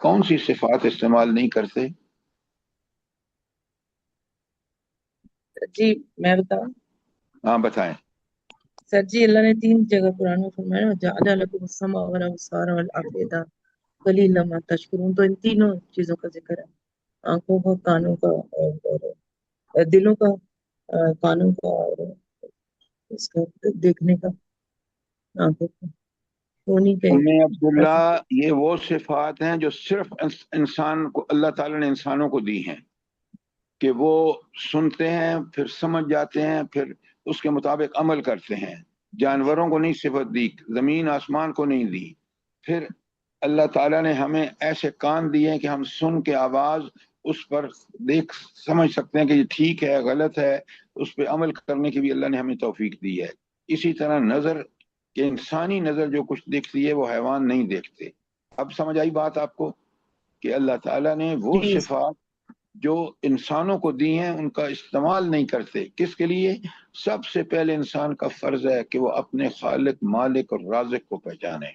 کون سی صفات استعمال نہیں کرتے؟ جی میں بتاؤں؟ ہاں بتائیں۔ سر جی اللہ نے 3 جگہ قرآن میں فرمایا جعل لکم السمع والابصار والافئدہ قلیلا ما تشکرون، تو ان تینوں چیزوں کا ذکر ہے، آنکھوں کا، کانوں کا، اور دلوں کا، کانوں کا، اور اس کا دیکھنے کا، آنکھوں کا، سونی کے۔ عبداللہ یہ وہ صفات ہیں جو صرف انسان کو اللہ تعالیٰ نے انسانوں کو دی ہیں، کہ وہ سنتے ہیں پھر سمجھ جاتے ہیں پھر اس کے مطابق عمل کرتے ہیں۔ جانوروں کو نہیں صفت دی، زمین آسمان کو نہیں دی۔ پھر اللہ تعالیٰ نے ہمیں ایسے کان دیے کہ ہم سن کے آواز اس پر دیکھ سمجھ سکتے ہیں کہ یہ ٹھیک ہے غلط ہے، اس پہ عمل کرنے کی بھی اللہ نے ہمیں توفیق دی ہے۔ اسی طرح نظر، کہ انسانی نظر جو کچھ دیکھتی ہے وہ حیوان نہیں دیکھتے۔ اب سمجھ آئی بات آپ کو کہ اللہ تعالیٰ نے وہ جی صفات جو انسانوں کو دی ہیں ان کا استعمال نہیں کرتے۔ کس کے لیے؟ سب سے پہلے انسان کا فرض ہے کہ وہ اپنے خالق، مالک اور رازق کو پہچانے۔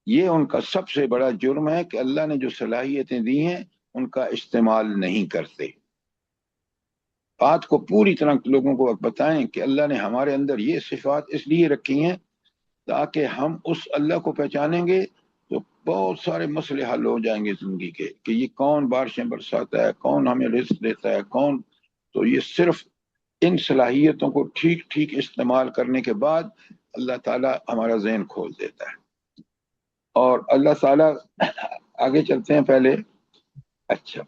یہ ان کا سب سے بڑا جرم ہے کہ اللہ نے جو صلاحیتیں دی ہیں ان کا استعمال نہیں کرتے۔ بات کو پوری طرح لوگوں کو بتائیں کہ اللہ نے ہمارے اندر یہ صفات اس لیے رکھی ہیں تاکہ ہم اس اللہ کو پہچانیں گے تو بہت سارے مسئلے حل ہو جائیں گے زندگی کے، کہ یہ کون بارشیں برساتا ہے، کون ہمیں رزق دیتا ہے، کون۔ تو یہ صرف ان صلاحیتوں کو ٹھیک ٹھیک استعمال کرنے کے بعد اللہ تعالیٰ ہمارا ذہن کھول دیتا ہے۔ اور اللہ تعالیٰ آگے چلتے ہیں پہلے۔ اچھا،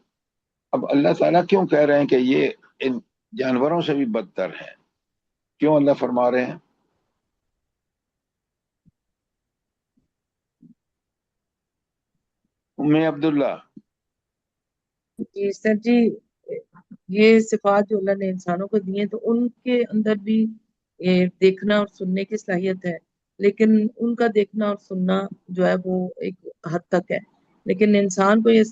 اب اللہ تعالیٰ کیوں کہہ رہے ہیں کہ یہ ان جانوروں سے بھی بدتر ہے؟ کیوں اللہ فرما رہے ہیں؟ عبداللہ۔ جی سر جی، یہ صفات جو اللہ نے انسانوں کو دی ہیں تو ان کے اندر بھی دیکھنا اور سننے کی صلاحیت ہے، لیکن ان کا دیکھنا اور سننا جو ہے وہ ایک حد تک ہے، لیکن انسان کو یہ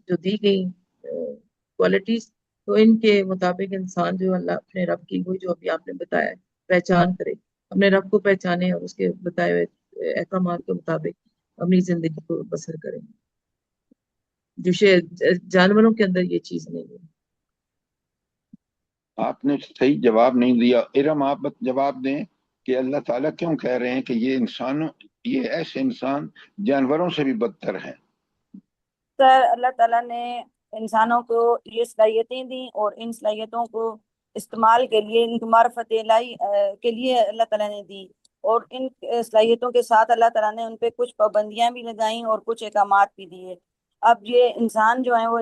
جو دی گئی کوالٹیز تو ان کے مطابق انسان جو اللہ اپنے رب کی، وہ جو ابھی آپ نے بتایا پہچان کرے، اپنے رب کو پہچانے اور اس کے بتائے ہوئے احکامات کے مطابق اپنی زندگی کو بسر کریں، جو جانوروں کے اندر یہ چیز نہیں ہے۔ آپ نے صحیح جواب نہیں دیا۔ ارم آپ جواب دیں کہ اللہ تعالیٰ کیوں کہہ رہے ہیں کہ یہ ایسے انسان جانوروں سے بھی بدتر ہیں؟ سر اللہ تعالیٰ نے انسانوں کو یہ صلاحیتیں دیں اور ان صلاحیتوں کو استعمال کے لیے، ان کی معرفت الہی کے لیے اللہ تعالیٰ نے دی، اور ان صلاحیتوں کے ساتھ اللہ تعالیٰ نے ان پہ کچھ پابندیاں بھی لگائیں اور کچھ احکامات بھی دیے۔ اب یہ انسان جو ہیں وہ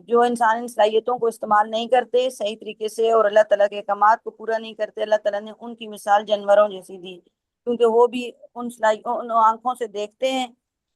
جو انسان ان صلاحیتوں کو استعمال نہیں کرتے صحیح طریقے سے اور اللہ تعالیٰ کے احکامات کو پورا نہیں کرتے، اللہ تعالیٰ نے ان کی مثال جانوروں جیسی دی، کیونکہ وہ بھی ان آنکھوں سے دیکھتے ہیں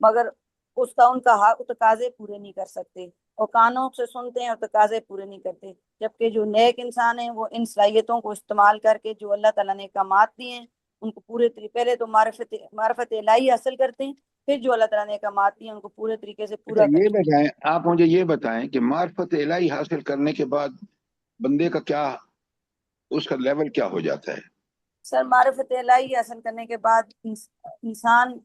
مگر اس کا ان کا حق تقاضے پورے نہیں کر سکتے، اور کانوں سے سنتے ہیں اور تقاضے پورے نہیں کرتے، جبکہ جو نیک انسان ہیں وہ ان صلاحیتوں کو استعمال کر کے جو اللہ تعالیٰ نے احکامات دیے ہیں ان کو پورے طریقے، پہلے تو معرفت الہی حاصل کرتے ہیں، پھر جو اللہ تعالیٰ نے احکامات دیے ہیں ان کو پورے طریقے سے پورا یہ کرتے ہیں۔ بتائیں، آپ مجھے یہ بتائیں کہ معرفت الہی حاصل کرنے کے بعد بندے کا کیا، اس کا لیول کیا ہو جاتا ہے؟ سر معرفت الہی حاصل کرنے کے بعد انسان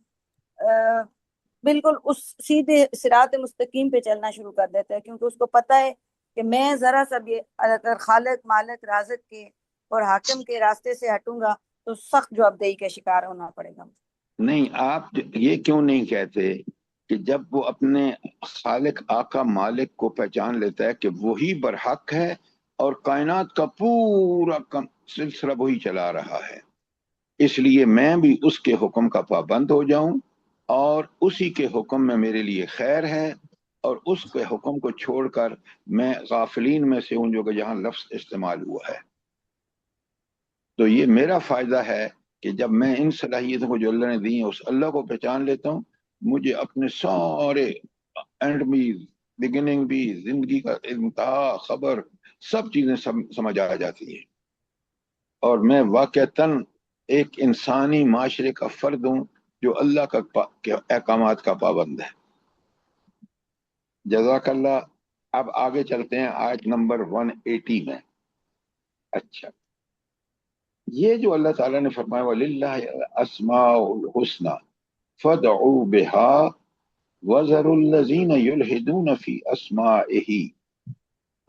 بالکل اس سیدھے صراط مستقیم پہ چلنا شروع کر دیتا ہے، کیونکہ اس کو پتہ ہے کہ میں ذرا سا بھی اگر خالق، مالک، رازق کے اور حاکم کے راستے سے ہٹوں گا تو سخت جوابدہی کا شکار ہونا پڑے گا۔ نہیں، آپ یہ کیوں نہیں کہتے کہ جب وہ اپنے خالق، آقا، مالک کو پہچان لیتا ہے کہ وہی برحق ہے اور کائنات کا پورا سلسلہ وہی چلا رہا ہے، اس لیے میں بھی اس کے حکم کا پابند ہو جاؤں اور اسی کے حکم میں میرے لیے خیر ہے، اور اس کے حکم کو چھوڑ کر میں غافلین میں سے ہوں جو کہ یہاں لفظ استعمال ہوا ہے، تو یہ میرا فائدہ ہے کہ جب میں ان صلاحیتوں کو جو اللہ نے دی ہیں اس اللہ کو پہچان لیتا ہوں، مجھے اپنے سارے اینڈ بھی، بگننگ بھی، زندگی کا انتہا، خبر، سب چیزیں سمجھ آ جاتی ہیں، اور میں واقعتاً ایک انسانی معاشرے کا فرد ہوں جو اللہ کا احکامات کا پابند ہے۔ جزاک اللہ۔ اب آگے چلتے ہیں آیت نمبر 180 میں۔ اچھا، یہ جو اللہ تعالیٰ نے فرمایا وَلِلَّهِ الْأَسْمَاءُ الْحُسْنَى فَادْعُوا بِهَا وَذَرُوا الَّذِينَ يُلْحِدُونَ فِي أَسْمَائِهِ،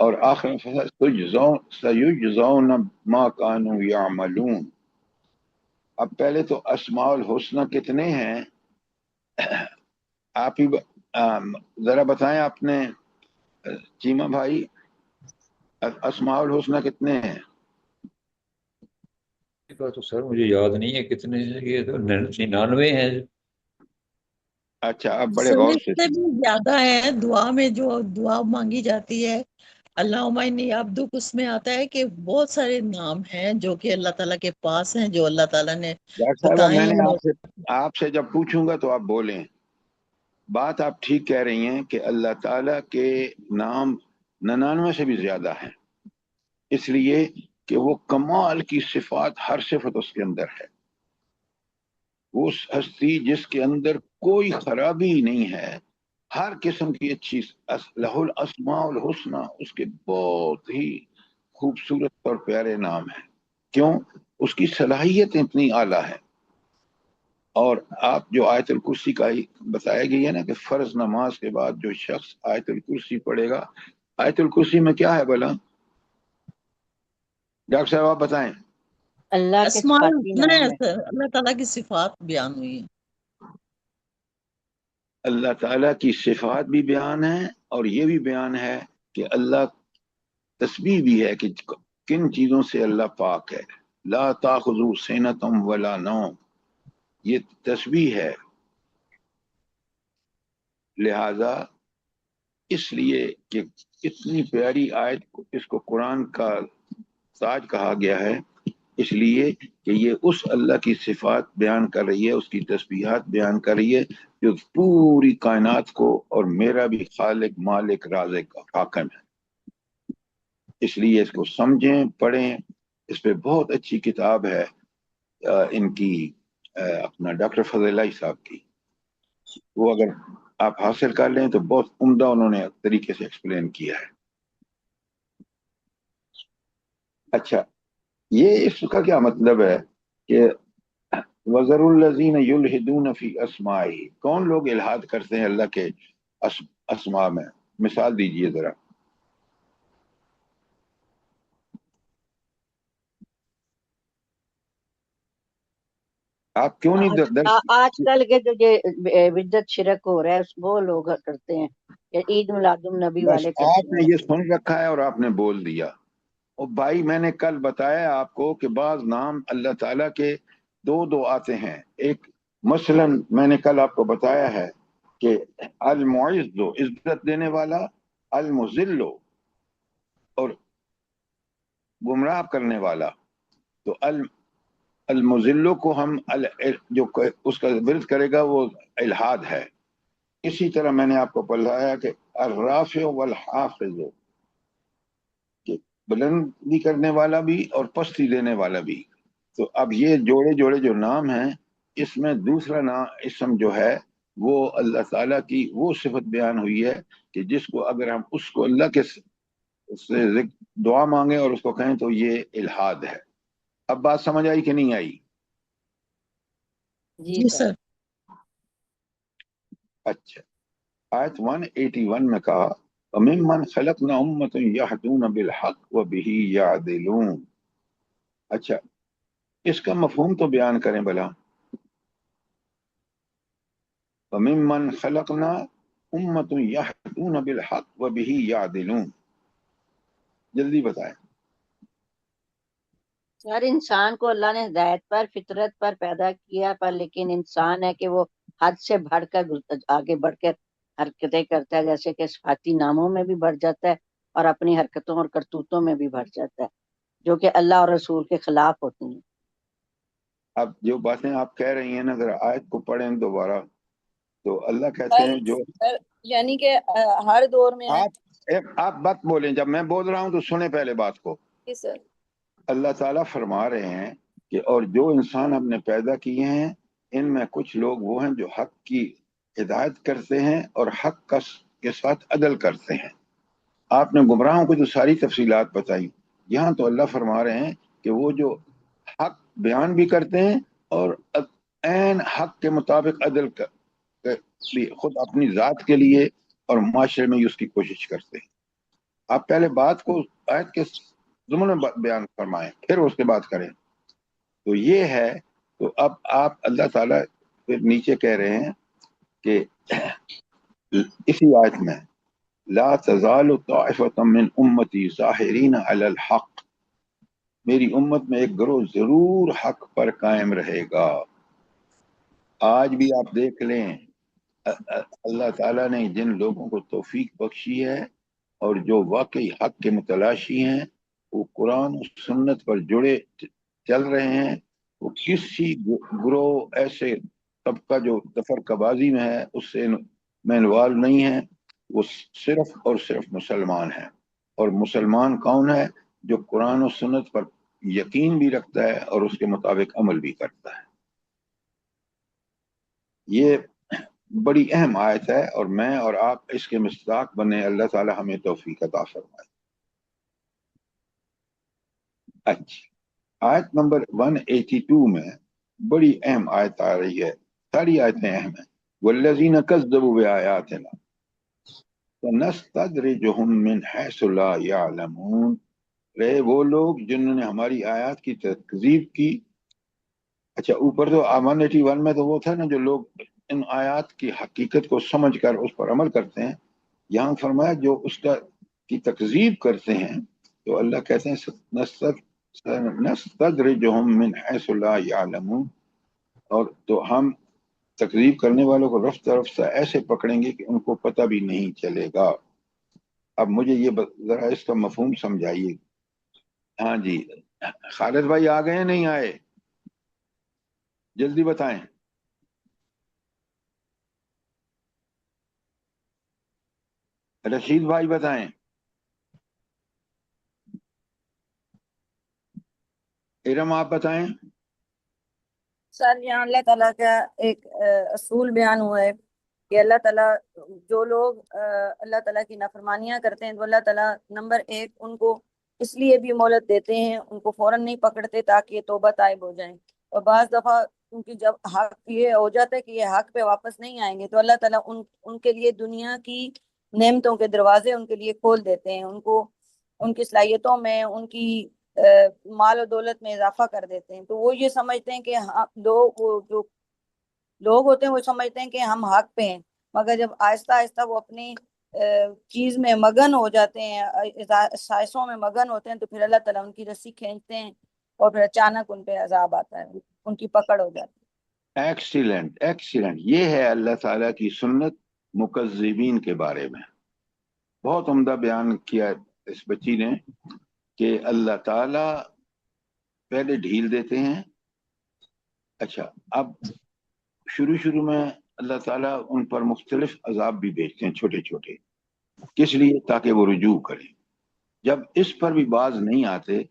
اور آخر سَيُجْزَوْنَ مَا كَانُوا يَعْمَلُونَ۔ اب پہلے تو اسماء الحسنہ کتنے ہیں آپ ہی ذرا بتائیں، آپ نے چیمہ بھائی اسماء الحسنہ کتنے ہیں؟ تو سر مجھے یاد نہیں ہے کتنے ہیں، یہ تو 99 ہیں۔ اچھا، اب بڑے غور سے بھی زیادہ ہے دعا میں، جو دعا مانگی جاتی ہے اللہم انی عبدک، اس میں آتا ہے کہ بہت سارے نام ہیں جو کہ اللہ تعالیٰ کے پاس ہیں، جو اللہ تعالیٰ نے ڈاکٹر صاحبہ بتائے میں نے ہیں۔ آپ سے جب پوچھوں گا تو آپ بولیں۔ بات آپ ٹھیک کہہ رہی ہیں کہ اللہ تعالیٰ کے نام 99 سے بھی زیادہ ہیں، اس لیے کہ وہ کمال کی صفات، ہر صفت اس کے اندر ہے۔ وہ ہستی جس کے اندر کوئی خرابی نہیں ہے، ہر قسم کی اچھی، لہ الاسماء الحسنہ، اس کے بہت ہی خوبصورت اور پیارے نام ہیں۔ کیوں؟ اس کی صلاحیت اتنی اعلیٰ ہے۔ اور آپ جو آیت الکرسی کا بتایا گئی ہے نا کہ فرض نماز کے بعد جو شخص آیت الکرسی پڑھے گا، آیت الکرسی میں کیا ہے بھلا؟ ڈاکٹر صاحب آپ بتائیں۔ اللہ کے اسماء صفاتی نام ہے۔ اللہ تعالیٰ کی صفات بیان ہوئی ہیں۔ اللہ تعالیٰ کی صفات بھی بیان ہے، اور یہ بھی بیان ہے کہ اللہ تسبیح بھی ہے کہ کن چیزوں سے اللہ پاک ہے۔ لا تاخذو سنۃ ولا نوم، یہ تسبیح ہے۔ لہذا اس لیے کہ اتنی پیاری آیت، اس کو قرآن کا تاج کہا گیا ہے، اس لیے کہ یہ اس اللہ کی صفات بیان کر رہی ہے، اس کی تسبیحات بیان کر رہی ہے جو پوری کائنات کو اور میرا بھی خالق، مالک، رازق، حاکم ہے۔ اس لیے اس کو سمجھیں، پڑھیں۔ اس پہ بہت اچھی کتاب ہے ان کی، اپنا ڈاکٹر فضل اللہ صاحب کی، وہ اگر آپ حاصل کر لیں تو بہت عمدہ انہوں نے طریقے سے ایکسپلین کیا ہے۔ اچھا، یہ اس کا کیا مطلب ہے کہ وَذَرُوا الَّذِينَ يُلْحِدُونَ فِي أَسْمَائِهِ، کون لوگ الحاد کرتے ہیں اللہ کے اسماء میں؟ مثال دیجئے ذرا۔ آپ کیوں نہیں آج کل کے جو بدعت شرک ہو رہا ہے وہ لوگ کرتے ہیں، کہ عید میلاد النبی والے آپ کرتے نے ہیں۔ یہ سن رکھا ہے اور آپ نے بول دیا۔ اور بھائی میں نے کل بتایا آپ کو کہ بعض نام اللہ تعالیٰ کے دو آتے ہیں۔ ایک مثلا میں نے کل آپ کو بتایا ہے کہ المعز، عزت دینے والا، المذل اور گمراہ کرنے والا۔ تو المذل کو ہم جو اس کا ورد کرے گا وہ الحاد ہے۔ اسی طرح میں نے آپ کو بتایا کہ الرافع والحافظ، بلندی کرنے والا بھی اور پستی دینے والا بھی۔ تو اب یہ جوڑے جوڑے جو نام ہیں، اس میں دوسرا نام اسم جو ہے وہ اللہ تعالیٰ کی وہ صفت بیان ہوئی ہے کہ جس کو اگر ہم اس کو اللہ کے سے دعا مانگیں اور اس کو کہیں تو یہ الحاد ہے۔ اب بات سمجھ آئی کہ نہیں آئی؟ جی سر۔ اچھا، آیت 181 میں کہا وَمِمَّنْ خَلَقْنَا أُمَّةً يَهْدُونَ بِالْحَقِّ وَبِهِ يَعْدِلُونَ۔ اچھا، اس کا مفہوم تو بیان کریں بھلا۔ وَمِمَّنْ خَلَقْنَا أُمَّةً يَهْدُونَ بِالْحَقِّ وَبِهِ يَعْدِلُونَ، جلدی بتائیں۔ سر انسان کو اللہ نے ہدایت پر، فطرت پر پیدا کیا، پر لیکن انسان ہے کہ وہ حد سے بڑھ کر آگے بڑھ کر حرکتیں کرتا ہے، جیسے کہ صفاتی ناموں میں بھی بڑھ جاتا ہے اور اپنی حرکتوں اور کرتوتوں میں بھی بڑھ جاتا ہے، جو کہ اللہ اور رسول کے خلاف ہوتی ہیں۔ اب جو باتیں آپ کہہ رہی ہیں نا، اگر آیت کو پڑھیں دوبارہ تو اللہ کہتے ہیں جو یعنی کہ ہر دور میں آپ بات بولیں، جب میں بول رہا ہوں تو سنیں پہلے بات کو۔ سر اللہ تعالیٰ فرما رہے ہیں کہ اور جو انسان ہم نے پیدا کیے ہیں ان میں کچھ لوگ وہ ہیں جو حق کی ہدایت کرتے ہیں اور حق کے ساتھ عدل کرتے ہیں۔ آپ نے گمراہوں کو جو ساری تفصیلات بتائی، یہاں تو اللہ فرما رہے ہیں کہ وہ جو حق بیان بھی کرتے ہیں اور عین حق کے مطابق عدل بھی خود اپنی ذات کے لیے اور معاشرے میں اس کی کوشش کرتے ہیں. آپ پہلے بات کو آیت کے ضمن میں بیان فرمائیں پھر اس کے بات کریں. تو یہ ہے. تو اب آپ اللہ تعالیٰ پھر نیچے کہہ رہے ہیں کہ اسی آیت میں لا تزال طائفة من امتی ظاہرین علی الحق، میری امت میں ایک گروہ ضرور حق پر قائم رہے گا. آج بھی آپ دیکھ لیں اللہ تعالیٰ نے جن لوگوں کو توفیق بخشی ہے اور جو واقعی حق کے متلاشی ہیں، وہ قرآن و سنت پر جڑے چل رہے ہیں. وہ کسی گروہ ایسے طبقہ جو تفرقہ بازی میں ہے اس سے میں انوالو نہیں ہے. وہ صرف اور صرف مسلمان ہیں. اور مسلمان کون ہے؟ جو قرآن و سنت پر یقین بھی رکھتا ہے اور اس کے مطابق عمل بھی کرتا ہے. یہ بڑی اہم آیت ہے اور میں اور آپ اس کے مصداق بنے. اللہ تعالی ہمیں توفیق عطا فرمائے. اچھا، آیت نمبر 182 میں بڑی اہم آیت آ رہی ہے. ساری آیتیں اہم ہیں. والذین کذبوا بآیاتنا سنستدرجهم من حیث لا یعلمون. رہے وہ لوگ جنہوں نے ہماری آیات کی تکذیب کی. اچھا، اوپر تو 181 میں تو وہ تھا نا جو لوگ ان آیات کی حقیقت کو سمجھ کر اس پر عمل کرتے ہیں. یہاں فرمایا جو اس کی تکذیب کرتے ہیں تو اللہ کہتے ہیں نستدرجهم من حیث لا یعلمون، اور تو ہم تکذیب کرنے والوں کو رفتہ رفتہ ایسے پکڑیں گے کہ ان کو پتہ بھی نہیں چلے گا. اب مجھے یہ ذرا اس کا مفہوم سمجھائیے. ہاں جی، خالد بھائی آ گئے ہیں نہیں آئے؟ جلدی بتائیں. رشید بھائی بتائیں. ارم آپ بتائیں. سر یہاں اللہ تعالیٰ کا ایک اصول بیان ہوا ہے کہ اللہ تعالیٰ جو لوگ اللہ تعالیٰ کی نافرمانیاں کرتے ہیں تو اللہ تعالیٰ نمبر 1 ان کو اس لیے بھی مہلت دیتے ہیں، ان کو فوراً نہیں پکڑتے تاکہ یہ توبہ طائب ہو جائیں. اور بعض دفعہ کیونکہ جب حق یہ ہو جاتا ہے کہ یہ حق پہ واپس نہیں آئیں گے تو اللہ تعالیٰ ان کے لیے دنیا کی نعمتوں کے دروازے ان کے لیے کھول دیتے ہیں، ان کو ان کی صلاحیتوں میں، ان کی مال و دولت میں اضافہ کر دیتے ہیں. تو وہ یہ سمجھتے ہیں کہ جو لوگ ہوتے ہیں وہ سمجھتے ہیں کہ ہم حق پہ ہیں، مگر جب آہستہ آہستہ وہ اپنی چیز میں مگن ہو جاتے ہیں، سائسوں میں مگن ہوتے ہیں، تو پھر اللہ تعالیٰ ان کی رسی کھینچتے ہیں اور پھر اچانک ان پہ عذاب آتا ہے، ان کی پکڑ ہو جاتی ہے. Excellent excellent. یہ ہے اللہ تعالیٰ کی سنت مکذبین کے بارے میں. بہت عمدہ بیان کیا اس بچی نے کہ اللہ تعالیٰ پہلے ڈھیل دیتے ہیں. اچھا، اب شروع میں اللہ تعالیٰ ان پر مختلف عذاب بھی بھیجتے ہیں چھوٹے چھوٹے. کس لیے؟ تاکہ وہ رجوع کریں. جب اس پر بھی باز نہیں آتے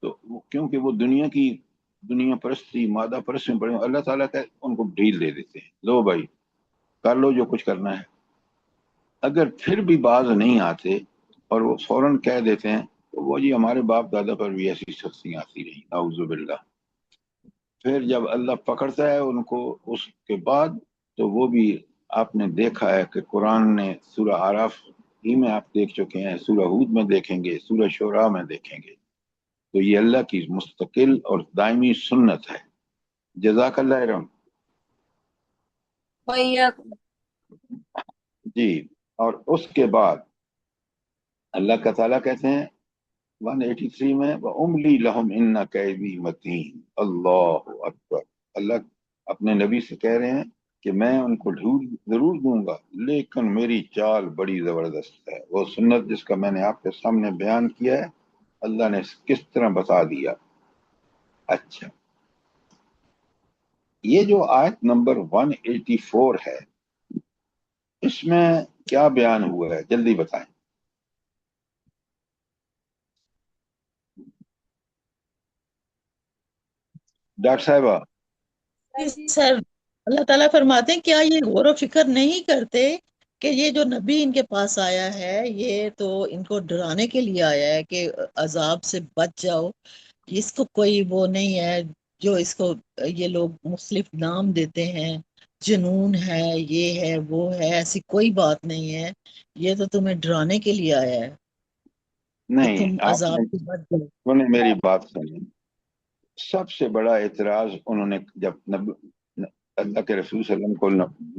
تو کیونکہ وہ دنیا پرستی، مادہ پرست میں پڑے، اللہ تعالیٰ کا ان کو ڈھیل دے دیتے ہیں. لو بھائی کر لو جو کچھ کرنا ہے. اگر پھر بھی باز نہیں آتے اور وہ فوراً کہہ دیتے ہیں تو وہ جی ہمارے باپ دادا پر بھی ایسی سختیاں آتی رہی، اعوذ باللہ. پھر جب اللہ پکڑتا ہے ان کو اس کے بعد تو وہ بھی آپ نے دیکھا ہے کہ قرآن نے سورہ اعراف ہی میں آپ دیکھ چکے ہیں، سورہ ہود میں دیکھیں گے، سورہ شعراء میں دیکھیں گے. تو یہ اللہ کی مستقل اور دائمی سنت ہے. جزاک اللہ ارم. جی، اور اس کے بعد اللہ کا تعالیٰ کہتے ہیں 183 میں وَأُمْلِي لَهُمْ إِنَّ كَيْدِي مَتِينٌ. اللہ اکبر. اللہ اپنے نبی سے کہہ رہے ہیں کہ میں ان کو ضرور دوں گا لیکن میری چال بڑی زبردست ہے. وہ سنت جس کا میں نے آپ کے سامنے بیان کیا ہے اللہ نے کس طرح بتا دیا. اچھا، یہ جو آیت نمبر 184 ہے اس میں کیا بیان ہوا ہے جلدی بتائیں. ڈاکٹر صاحبہ. سر اللہ تعالیٰ فرماتے ہیں کیا یہ غور و فکر نہیں کرتے کہ یہ جو نبی ان کے پاس آیا ہے یہ تو ان کو ڈرانے کے لیے آیا ہے کہ عذاب سے بچ جاؤ. اس کو کوئی وہ نہیں ہے جو اس کو یہ لوگ مختلف نام دیتے ہیں جنون ہے، یہ ہے وہ ہے، ایسی کوئی بات نہیں ہے، یہ تو تمہیں ڈرانے کے لیے آیا ہے کہ نہیں، تم آپ عذاب نے سے بچ جاؤ۔ انہوں نے میری بات سنی. سب سے بڑا اعتراض انہوں نے جب اللہ کے رسول صلی اللہ علیہ وسلم کو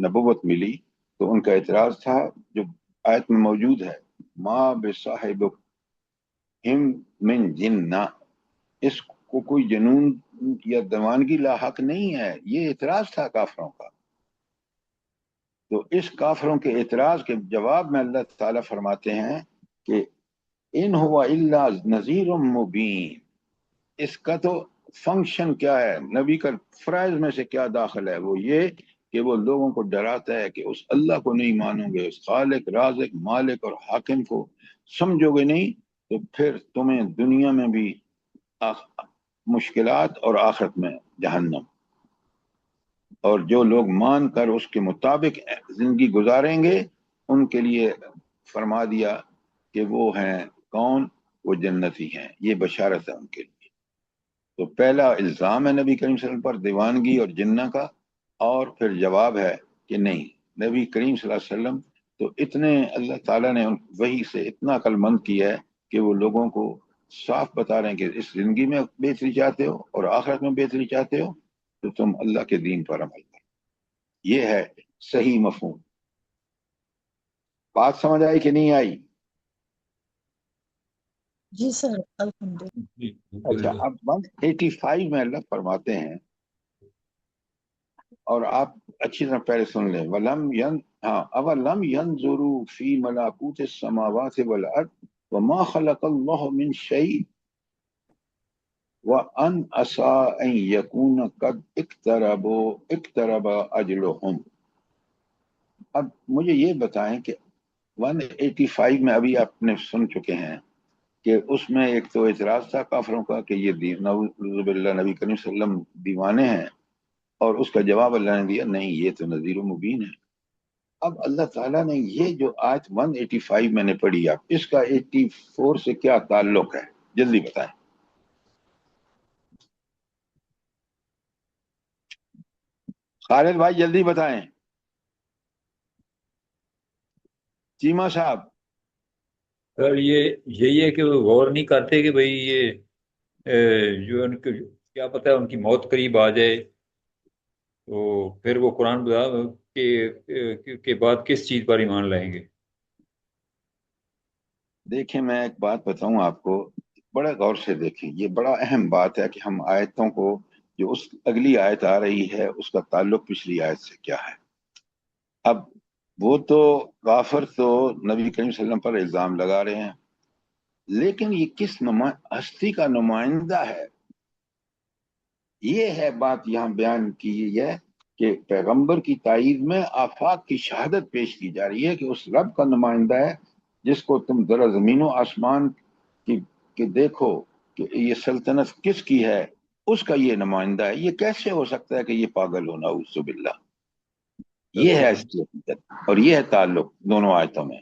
نبوت ملی تو ان کا اعتراض تھا جو آیت میں موجود ہے، ما بصاحبہم من جنہ، اس کو کوئی جنون یا دیوانگی لاحق نہیں ہے. یہ اعتراض تھا کافروں کا. تو اس کافروں کے اعتراض کے جواب میں اللہ تعالیٰ فرماتے ہیں کہ ان ہوا الا نذیر مبین. اس کا تو فنکشن کیا ہے، نبی کا فرائض میں سے کیا داخل ہے، وہ یہ کہ وہ لوگوں کو ڈراتا ہے کہ اس اللہ کو نہیں مانو گے، اس خالق رازق مالک اور حاکم کو سمجھو گے نہیں تو پھر تمہیں دنیا میں بھی مشکلات اور آخرت میں جہنم. اور جو لوگ مان کر اس کے مطابق زندگی گزاریں گے ان کے لیے فرما دیا کہ وہ ہیں کون، وہ جنتی ہیں. یہ بشارت ہے ان کے لیے. تو پہلا الزام ہے نبی کریم صلی اللہ علیہ وسلم پر دیوانگی اور جنہ کا، اور پھر جواب ہے کہ نہیں، نبی کریم صلی اللہ علیہ وسلم تو اتنے اللہ تعالیٰ نے وحی سے اتنا عقل مند کیا ہے کہ وہ لوگوں کو صاف بتا رہے ہیں کہ اس زندگی میں بہتری چاہتے ہو اور آخرت میں بہتری چاہتے ہو تو تم اللہ کے دین پر عمل کرو. یہ ہے صحیح مفہوم. بات سمجھ آئی کہ نہیں آئی؟ جی سر، الحمدللہ۔ جی اچھا، بالکل. اب 185 میں اللہ فرماتے ہیں، اور آپ اچھی طرح پہلے سن لیں، اولم ينظروا فی ملکوت السماوات والارض وما خلق اللہ من شیء وان عسى ان یکون قد اقترب اجلهم. اب مجھے یہ بتائیں کہ 185 میں ابھی آپ نے سن چکے ہیں کہ اس میں ایک تو اعتراض تھا کافروں کا کہ یہ نعوذ باللہ نبی کریم صلی اللہ علیہ وسلم دیوانے ہیں، اور اس کا جواب اللہ نے دیا نہیں، یہ تو نذیر و مبین ہے. اب اللہ تعالیٰ نے یہ جو آیت 185 میں نے پڑھی، اب اس کا 84 سے کیا تعلق ہے، جلدی بتائیں. خالد بھائی جلدی بتائیں. چیما صاحب. سر یہی ہے کہ وہ غور نہیں کرتے کہ بھئی یہ جو ان کو کیا پتہ ہے ان کی موت قریب آ جائے تو پھر وہ قرآن کے بعد کس چیز پر ایمان لائیں گے. دیکھیں میں ایک بات بتاؤں آپ کو، بڑا غور سے دیکھیں، یہ بڑا اہم بات ہے کہ ہم آیتوں کو، جو اس اگلی آیت آ رہی ہے اس کا تعلق پچھلی آیت سے کیا ہے. اب وہ تو کافر تو نبی کریم صلی اللہ علیہ وسلم پر الزام لگا رہے ہیں، لیکن یہ کس ہستی کا نمائندہ ہے، یہ ہے بات یہاں بیان کی ہے کہ پیغمبر کی تائید میں آفاق کی شہادت پیش کی جا رہی ہے کہ اس رب کا نمائندہ ہے جس کو تم ذرا زمین و آسمان کی دیکھو کہ یہ سلطنت کس کی ہے، اس کا یہ نمائندہ ہے. یہ کیسے ہو سکتا ہے کہ یہ پاگل ہونا، اعوذ باللہ. یہ ہے اس کی حقیقت اور یہ ہے تعلق دونوں آیتوں میں.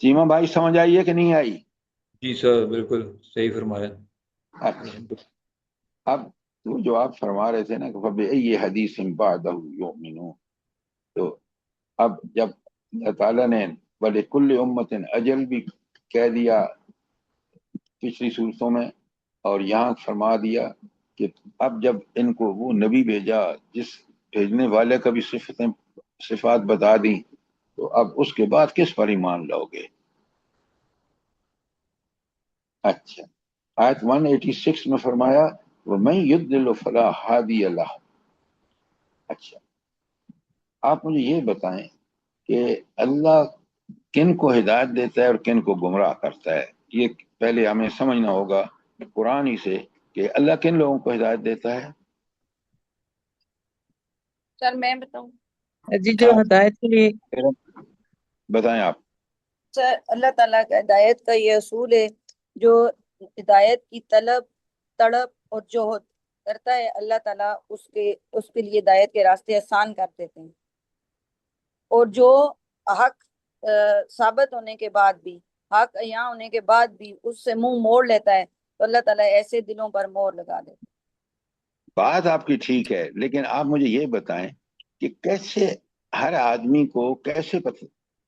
چیما بھائی سمجھ آئی ہے کہ نہیں آئی؟ جی سر بالکل صحیح فرمایا. اچھا، اب تو جو آپ فرما رہے تھے نا کہ فَبِأَيِّ حَدِيثٍ بَعْدَهُ يُؤْمِنُونَ، تو اب جب اللہ تعالیٰ نے وَلِكُلِّ أُمَّةٍ اجل بھی کہہ دیا پچھلی صورتوں میں، اور یہاں فرما دیا کہ اب جب ان کو وہ نبی بھیجا جس بھیجنے والے کا بھی صفات بتا دی تو اب اس کے بعد کس پر ایمان لاؤ گے. اچھا، آیت 186 میں فرمایا وَمَن يُضْلِلْ فَلَا هَادِيَ لَهُ. اچھا، آپ مجھے یہ بتائیں کہ اللہ کن کو ہدایت دیتا ہے اور کن کو گمراہ کرتا ہے. یہ پہلے ہمیں سمجھنا ہوگا قرآن ہی سے کہ اللہ کن لوگوں کو ہدایت دیتا ہے. سر میں بتاؤں. جی، جو ہدایت کے لیے بتائیں آپ. سر اللہ تعالیٰ کا ہدایت کا یہ اصول ہے، جو ہدایت کی طلب تڑپ اور جوہد کرتا ہے اللہ تعالیٰ اس کے لیے ہدایت کے راستے آسان کر دیتے ہیں، اور جو حق ثابت ہونے کے بعد بھی، حق عیاں ہونے کے بعد بھی اس سے منہ موڑ لیتا ہے تو اللہ تعالیٰ ایسے دلوں پر مہر لگا دیتا ہے. بات آپ کی ٹھیک ہے، لیکن آپ مجھے یہ بتائیں کہ کیسے ہر آدمی کو کیسے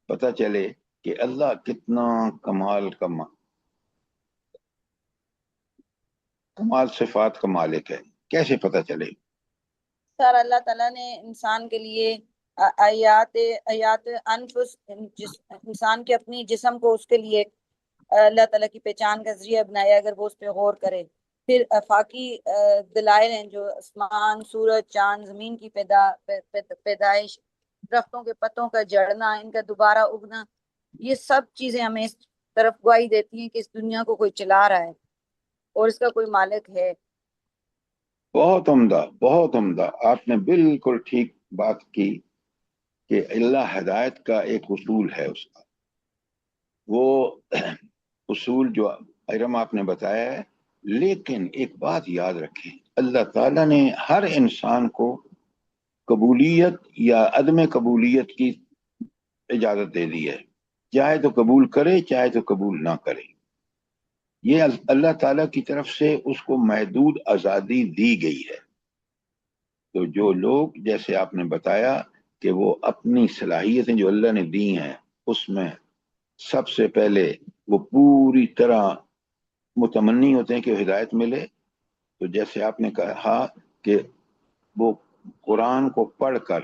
پتہ چلے کہ اللہ کتنا کمال صفات کا مالک ہے، کیسے پتہ چلے؟ سر اللہ تعالیٰ نے انسان کے لیے آیات انفس انسان کے اپنی جسم کو اس کے لیے اللہ تعالیٰ کی پہچان کا ذریعہ بنایا اگر وہ اس پہ غور کرے. پھر آفاقی دلائل ہیں جو آسمان، سورج، چاند، زمین کی پیدائش، درختوں کے پتوں کا جڑنا، ان کا دوبارہ اگنا، یہ سب چیزیں ہمیں اس طرف گواہی دیتی ہیں کہ اس دنیا کو کوئی چلا رہا ہے اور اس کا کوئی مالک ہے. بہت عمدہ، بہت عمدہ، آپ نے بالکل ٹھیک بات کی کہ اللہ ہدایت کا ایک اصول ہے، اس کا وہ اصول جو ارم آپ نے بتایا ہے. لیکن ایک بات یاد رکھیں، اللہ تعالیٰ نے ہر انسان کو قبولیت یا عدم قبولیت کی اجازت دے دی ہے، چاہے تو قبول کرے چاہے تو قبول نہ کرے. یہ اللہ تعالیٰ کی طرف سے اس کو محدود آزادی دی گئی ہے. تو جو لوگ جیسے آپ نے بتایا کہ وہ اپنی صلاحیتیں جو اللہ نے دی ہیں اس میں سب سے پہلے وہ پوری طرح متمنی ہوتے ہیں کہ ہدایت ملے، تو جیسے آپ نے کہا کہ وہ قرآن کو پڑھ کر،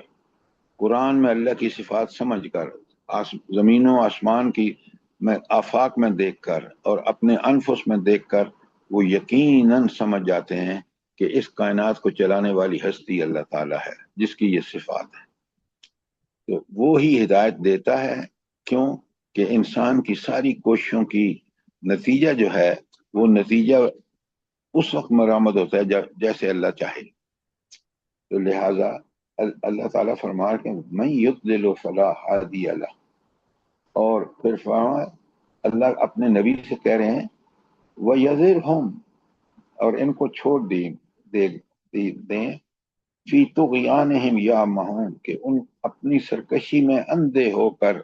قرآن میں اللہ کی صفات سمجھ کر، زمین و آسمان کی میں آفاق میں دیکھ کر اور اپنے انفس میں دیکھ کر وہ یقیناً سمجھ جاتے ہیں کہ اس کائنات کو چلانے والی ہستی اللہ تعالیٰ ہے جس کی یہ صفات ہے. تو وہ ہی ہدایت دیتا ہے. کیوں کہ انسان کی ساری کوششوں کی نتیجہ جو ہے وہ نتیجہ اس وقت مرامت ہوتا ہے جیسے اللہ چاہے. تو لہٰذا اللہ تعالیٰ فرما کہ من یضلل فلا ہادی لہ، اور پھر فرما اللہ اپنے نبی سے کہہ رہے ہیں وَيَذِرْهُمْ، اور ان کو چھوڑ دیں فی طغیانہم یعمہون، کہ ان اپنی سرکشی میں اندھے ہو کر.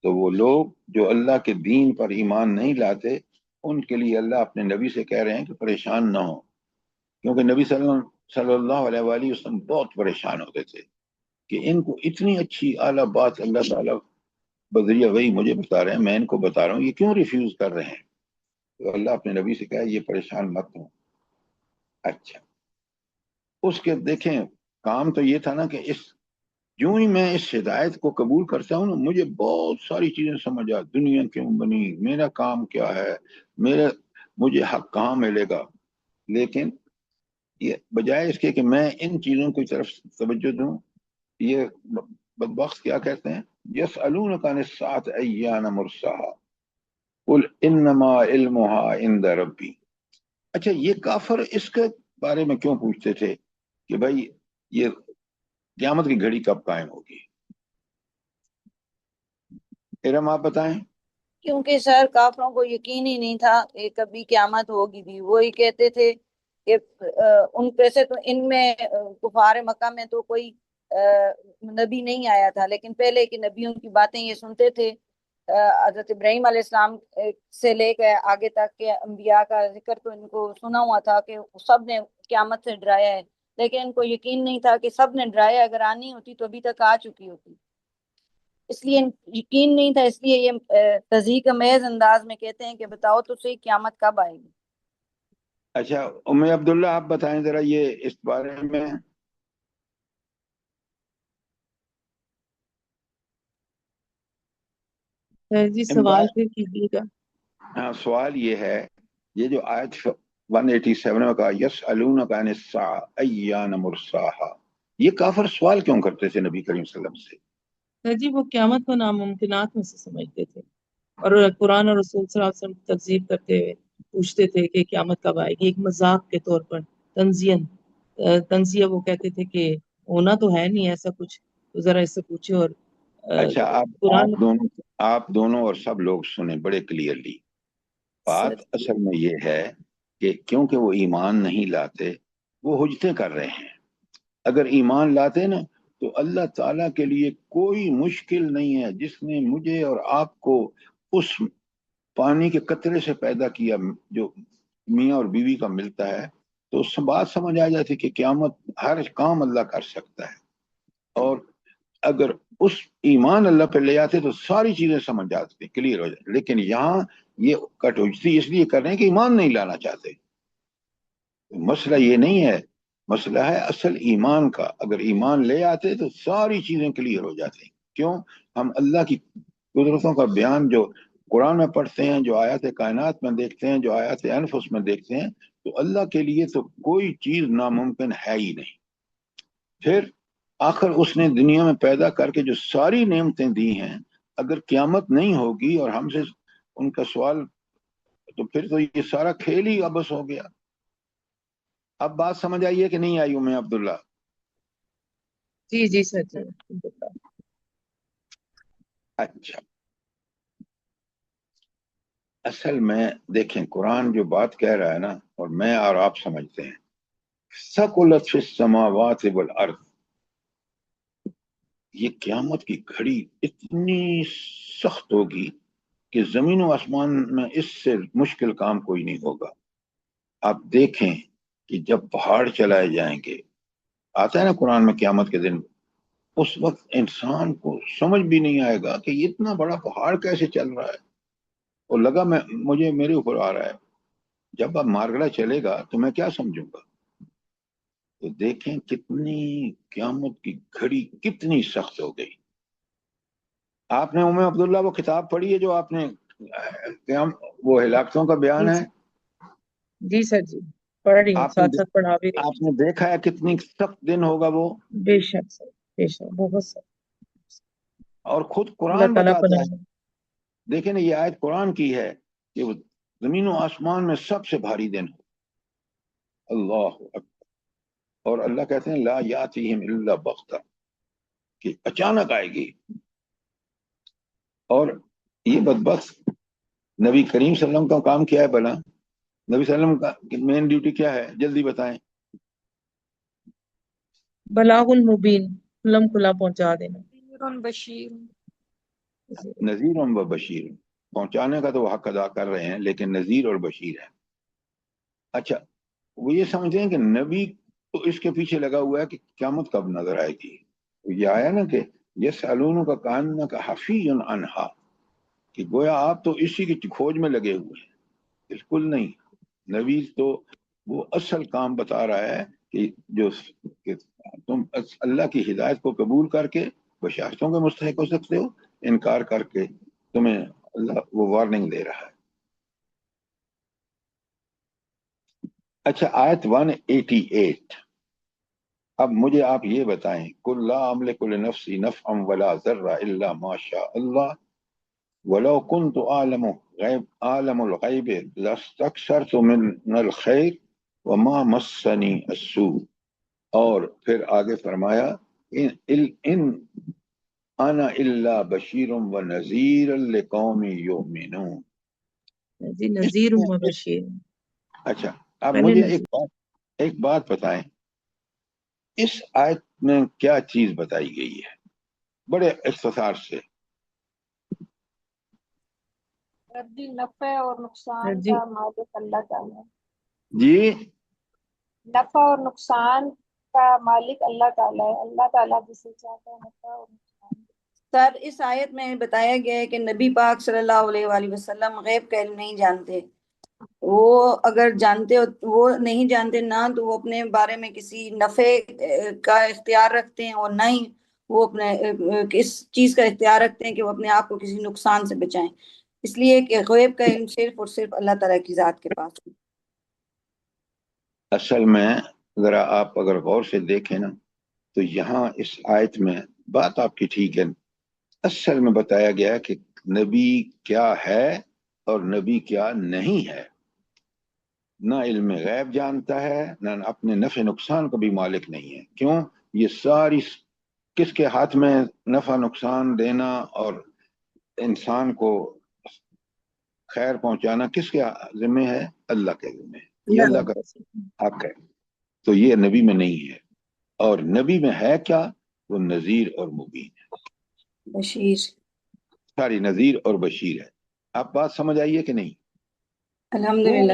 تو وہ لوگ جو اللہ کے دین پر ایمان نہیں لاتے ان کے لیے اللہ اپنے نبی سے کہہ رہے ہیں کہ پریشان نہ ہو، کیونکہ نبی صلی اللہ علیہ وآلہ وسلم بہت پریشان ہوتے تھے کہ ان کو اتنی اچھی اعلیٰ بات اللہ تعالیٰ بذریعہ وہی مجھے بتا رہے ہیں، میں ان کو بتا رہا ہوں، یہ کیوں ریفیوز کر رہے ہیں؟ تو اللہ اپنے نبی سے کہا یہ پریشان مت ہوں. اچھا، اس کے دیکھیں کام تو یہ تھا نا کہ یوں ہی میں اس ہدایت کو قبول کرتا ہوں نا، مجھے بہت ساری چیزیں سمجھ آ، دنیا کیوں بنی، میرا کام کیا ہے، مجھے حق کہاں ملے گا. لیکن یہ بجائے اس کے کہ میں ان چیزوں کی طرف توجہ دوں، یہ بدبخت کیا کہتے ہیں، یسألونک عن الساعۃ ایان مرساہا قل انما علمها عند ربی. اچھا، یہ کافر اس کے بارے میں کیوں پوچھتے تھے کہ بھائی یہ قیامت کی گھڑی کب قائم ہوگی؟ ارم آپ بتائیں. کیونکہ سر کافروں کو یقین ہی نہیں تھا کہ کبھی قیامت ہوگی بھی. وہی کہتے تھے کہ ان پیسے تو ان میں کفار مکہ میں تو کوئی نبی نہیں آیا تھا، لیکن پہلے کے نبیوں کی باتیں یہ سنتے تھے. حضرت ابراہیم علیہ السلام سے لے کے آگے تک کے انبیاء کا ذکر تو ان کو سنا ہوا تھا کہ سب نے قیامت سے ڈرایا ہے، لیکن ان کو یقین نہیں تھا کہ سب نے ڈرایا، اگر آنی ہوتی تو ابھی تک آ چکی ہوتی. اس لیے یقین نہیں تھا، اس لیے یہ تضحیق محض انداز میں کہتے ہیں کہ بتاؤ تو صحیح قیامت کب آئے گی. اچھا ام عبداللہ آپ بتائیں ذرا یہ اس بارے میں. جی سوال پھر کیجیے گا. ہاں، سوال یہ ہے، یہ جو آیت 187 میں کہا یسألونک عن الساعۃ ایان مرساہا، یہ کافر سوال کیوں کرتے تھے نبی کریم صلی اللہ علیہ وسلم سے؟ جی وہ قیامت کو ناممکنات میں سے سمجھتے تھے، اور قرآن اور رسول صلی اللہ علیہ وسلم کی تکذیب کرتے ہوئے پوچھتے تھے کہ قیامت کب آئے گی، ایک مذاق کے طور پر تنزیہ وہ کہتے تھے کہ ہونا تو ہے نہیں ایسا کچھ، تو ذرا اس سے پوچھے. اور اچھا، آپ دونوں اور سب لوگ سنیں بڑے کلیئرلی. بات اصل میں یہ ہے کہ کیونکہ وہ ایمان نہیں لاتے وہ حجتیں کر رہے ہیں. اگر ایمان لاتے نا تو اللہ تعالیٰ کے لیے کوئی مشکل نہیں ہے، جس نے مجھے اور آپ کو اس پانی کے قطرے سے پیدا کیا جو میاں اور بیوی کا ملتا ہے، تو اس سے بات سمجھ آ جاتی کہ قیامت ہر کام اللہ کر سکتا ہے، اور اگر اس ایمان اللہ پہ لے آتے تو ساری چیزیں سمجھ جاتی تھیں، کلیئر ہو جاتی. لیکن یہاں یہ کٹوجتی اس لیے کر رہے ہیں کہ ایمان نہیں لانا چاہتے. مسئلہ یہ نہیں ہے، مسئلہ ہے اصل ایمان کا. اگر ایمان لے آتے تو ساری چیزیں کلیئر ہو جاتی. کیوں؟ ہم اللہ کی قدرتوں کا بیان جو قرآن میں پڑھتے ہیں، جو آیات کائنات میں دیکھتے ہیں، جو آیات انفس میں دیکھتے ہیں، تو اللہ کے لیے تو کوئی چیز ناممکن ہے ہی نہیں. پھر آخر اس نے دنیا میں پیدا کر کے جو ساری نعمتیں دی ہیں، اگر قیامت نہیں ہوگی اور ہم سے ان کا سوال، تو پھر تو یہ سارا کھیل ہی ابس ہو گیا. اب بات سمجھ آئیے کہ نہیں آئی میں عبداللہ؟ جی جی سر جی. اچھا، اصل میں دیکھیں قرآن جو بات کہہ رہا ہے نا، اور میں اور آپ سمجھتے ہیں ثقلت فی السماوات والارض، یہ قیامت کی گھڑی اتنی سخت ہوگی کہ زمین و آسمان میں اس سے مشکل کام کوئی نہیں ہوگا. آپ دیکھیں کہ جب پہاڑ چلائے جائیں گے، آتا ہے نا قرآن میں قیامت کے دن، اس وقت انسان کو سمجھ بھی نہیں آئے گا کہ یہ اتنا بڑا پہاڑ کیسے چل رہا ہے. اور لگا مجھے میرے اوپر آ رہا ہے، جب اب مارگڑا چلے گا تو میں کیا سمجھوں گا. تو دیکھیں کتنی قیامت کی گھڑی کتنی سخت ہو گئی. آپ نے عبداللہ وہ کتاب پڑھی ہے جو آپ نے وہ ہلاکتوں کا بیان ہے؟ جی سر جی پڑھ رہی ہوں، ساتھ ساتھ پڑھا بھی رہی ہوں. آپ نے دیکھا ہے کتنی سخت دن ہوگا وہ؟ بے شک سر، بے شک، بہت سر. اور خود اللہ قرآن تعالیٰ بتاتا پناہ. ہے، دیکھیں نا یہ آیت قرآن کی ہے کہ وہ زمین و آسمان میں سب سے بھاری دن ہو. اللہ اکبر. اور اللہ کہتے ہیں لا یاتیہم الا بغتہ، کہ اچانک آئے گی. اور یہ بدبخت نبی کریم صلی اللہ علیہ وسلم کا کام کیا ہے بھلا؟ نبی صلی اللہ علیہ وسلم کا مین ڈیوٹی کیا ہے؟ جلدی بتائیں. بلاغ المبین، کھلم کھلا پہنچا دینا. نذیر و بشیر، پہنچانے کا تو وہ حق ادا کر رہے ہیں، لیکن نذیر اور بشیر ہے. اچھا، وہ یہ سمجھتے ہیں کہ نبی تو اس کے پیچھے لگا ہوا ہے کہ قیامت کب نظر آئے گی. یہ آیا نا کہ یسألونک کأنک حفی عنہا، کہ گویا آپ تو اسی کی کھوج میں لگے ہوئے ہیں. بالکل نہیں، نبی تو وہ اصل کام بتا رہا ہے کہ جو کہ تم اللہ کی ہدایت کو قبول کر کے بشارتوں کے مستحق ہو سکتے ہو، انکار کر کے تمہیں اللہ وہ وارننگ دے رہا ہے. اچھا، آیت 188. اب مجھے آپ یہ بتائیں، قل لا املک لنفسی نفعا ولا ضرا الا ما شاء اللہ ولو كنت عالم الغیب لاستکثرت من الخیر وما مسنی السوء. اور پھر آگے فرمایا ان انا الا بشیر و نذیر لقوم یؤمنون. جی نذیر و بشیر. اچھا، اب مجھے ایک بات بتائیں، اس آیت میں کیا چیز بتائی گئی ہے بڑے اختصار سے؟ نفع اور نقصان کا مالک اللہ تعالیٰ. جی، نفع اور نقصان کا مالک اللہ تعالیٰ ہے. اللہ تعالیٰ جسے چاہتا ہے نفع اور نقصان. سر اس آیت میں بتایا گیا ہے کہ نبی پاک صلی اللہ علیہ وآلہ وسلم غیب کا علم نہیں جانتے. وہ اگر جانتے وہ نہیں جانتے نہ تو وہ اپنے بارے میں کسی نفع کا اختیار رکھتے ہیں، اور نہ ہی وہ اپنے اس چیز کا اختیار رکھتے ہیں کہ وہ اپنے آپ کو کسی نقصان سے بچائیں. اس لیے کہ غیب کا علم صرف اور صرف اللہ تعالیٰ کی ذات کے پاس ہے. اصل میں ذرا آپ اگر غور سے دیکھیں نا تو یہاں اس آیت میں بات آپ کی ٹھیک ہے، اصل میں بتایا گیا کہ نبی کیا ہے اور نبی کیا نہیں ہے. نہ علم غیب جانتا ہے، نہ اپنے نفع نقصان کا بھی مالک نہیں ہے. کیوں؟ یہ ساری کس کے ہاتھ میں نفع نقصان دینا اور انسان کو خیر پہنچانا کس کے ذمہ ہے؟ اللہ کے ذمہ ہے. یہ اللہ کا حق ہے. تو یہ نبی میں نہیں ہے. اور نبی میں ہے کیا؟ وہ نذیر اور مبین ہے، بشیر، ساری نذیر اور بشیر ہے. آپ بات سمجھ آئیے کہ نہیں؟ الحمدللہ.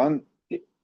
1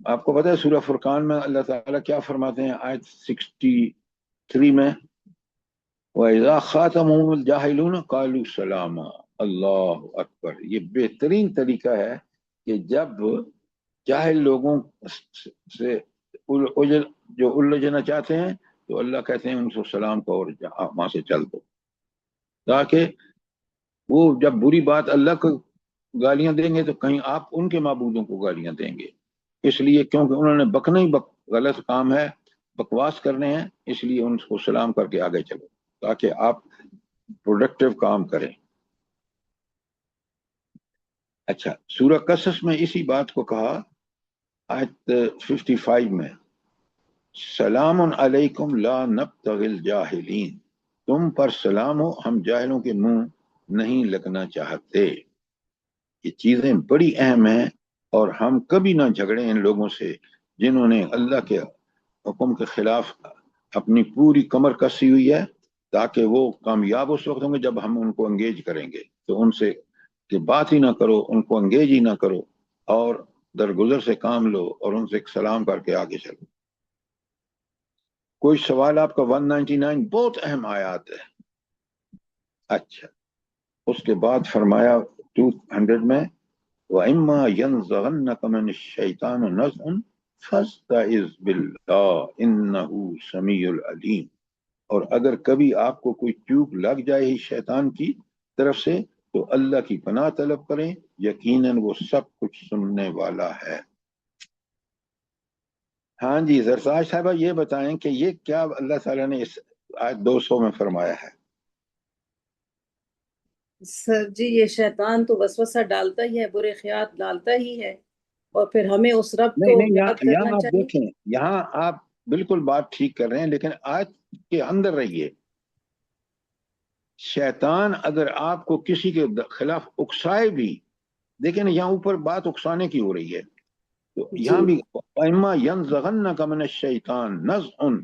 آپ کو پتا ہے سورہ فرقان میں اللہ تعالیٰ کیا فرماتے ہیں آیت 63 میں، وَإِذَا خَاطَبَهُمُ الْجَاهِلُونَ قَالُوا سَلَامًا۔ اللہ اکبر، یہ بہترین طریقہ ہے کہ جب جاہل لوگوں سے جو الجھنا چاہتے ہیں تو اللہ کہتے ہیں ان کو سلام کو اور وہاں سے چل دو، تاکہ وہ جب بری بات اللہ کو گالیاں دیں گے تو کہیں آپ ان کے معبودوں کو گالیاں دیں گے، اس لیے کیونکہ انہوں نے بکنا ہی غلط کام ہے، بکواس کرنے ہیں، اس لیے ان کو سلام کر کے آگے چلو تاکہ آپ پروڈکٹیو کام کریں۔ اچھا، سورہ قصص میں اسی بات کو کہا آیت 55 میں، سلام علیکم لا نبتغی الجاہلین، تم پر سلام ہو، ہم جاہلوں کے منہ نہیں لگنا چاہتے۔ یہ چیزیں بڑی اہم ہیں اور ہم کبھی نہ جھگڑیں ان لوگوں سے جنہوں نے اللہ کے حکم کے خلاف اپنی پوری کمر کسی ہوئی ہے، تاکہ وہ کامیاب اس وقت ہوں گے جب ہم ان کو انگیج کریں گے۔ تو ان سے کہ بات ہی نہ کرو، ان کو انگیج ہی نہ کرو، اور درگزر سے کام لو اور ان سے ایک سلام کر کے آگے چلو۔ کوئی سوال آپ کا؟ 199 بہت اہم آیات ہے۔ اچھا، اس کے بعد فرمایا 200 میں، وَإِمَّا يَنزَغَنَّكَ مِنَ الشَّيْطَانِ نَزْغٌ فَاسْتَعِذْ بِاللَّهِ إِنَّهُ سَمِيعٌ عَلِيمٌ، اور اگر کبھی آپ کو کوئی چوک لگ جائے ہی شیطان کی طرف سے تو اللہ کی پناہ طلب کریں، یقیناً وہ سب کچھ سننے والا ہے۔ ہاں جی، زرتاج صاحبہ یہ بتائیں کہ یہ کیا اللہ تعالیٰ نے اس آیت 200 میں فرمایا ہے؟ سر جی یہ شیطان تو وسوسہ ڈالتا ہی ہے، برے خیال ڈالتا ہی ہے، اور پھر ہمیں اس رب کو نہیں، یاد کرنا یہاں آپ چاہیے۔ دیکھیں، یہاں آپ بالکل بات ٹھیک کر رہے ہیں، لیکن آیت کے اندر رہیے۔ شیطان اگر آپ کو کسی کے خلاف اکسائے بھی، دیکھیں نا، یہاں اوپر بات اکسانے کی ہو رہی ہے، تو یہاں بھی وَإِمَّا يَنزَغَنَّكَ مِنَ الشَّيْطَانِ نَزْغٌ،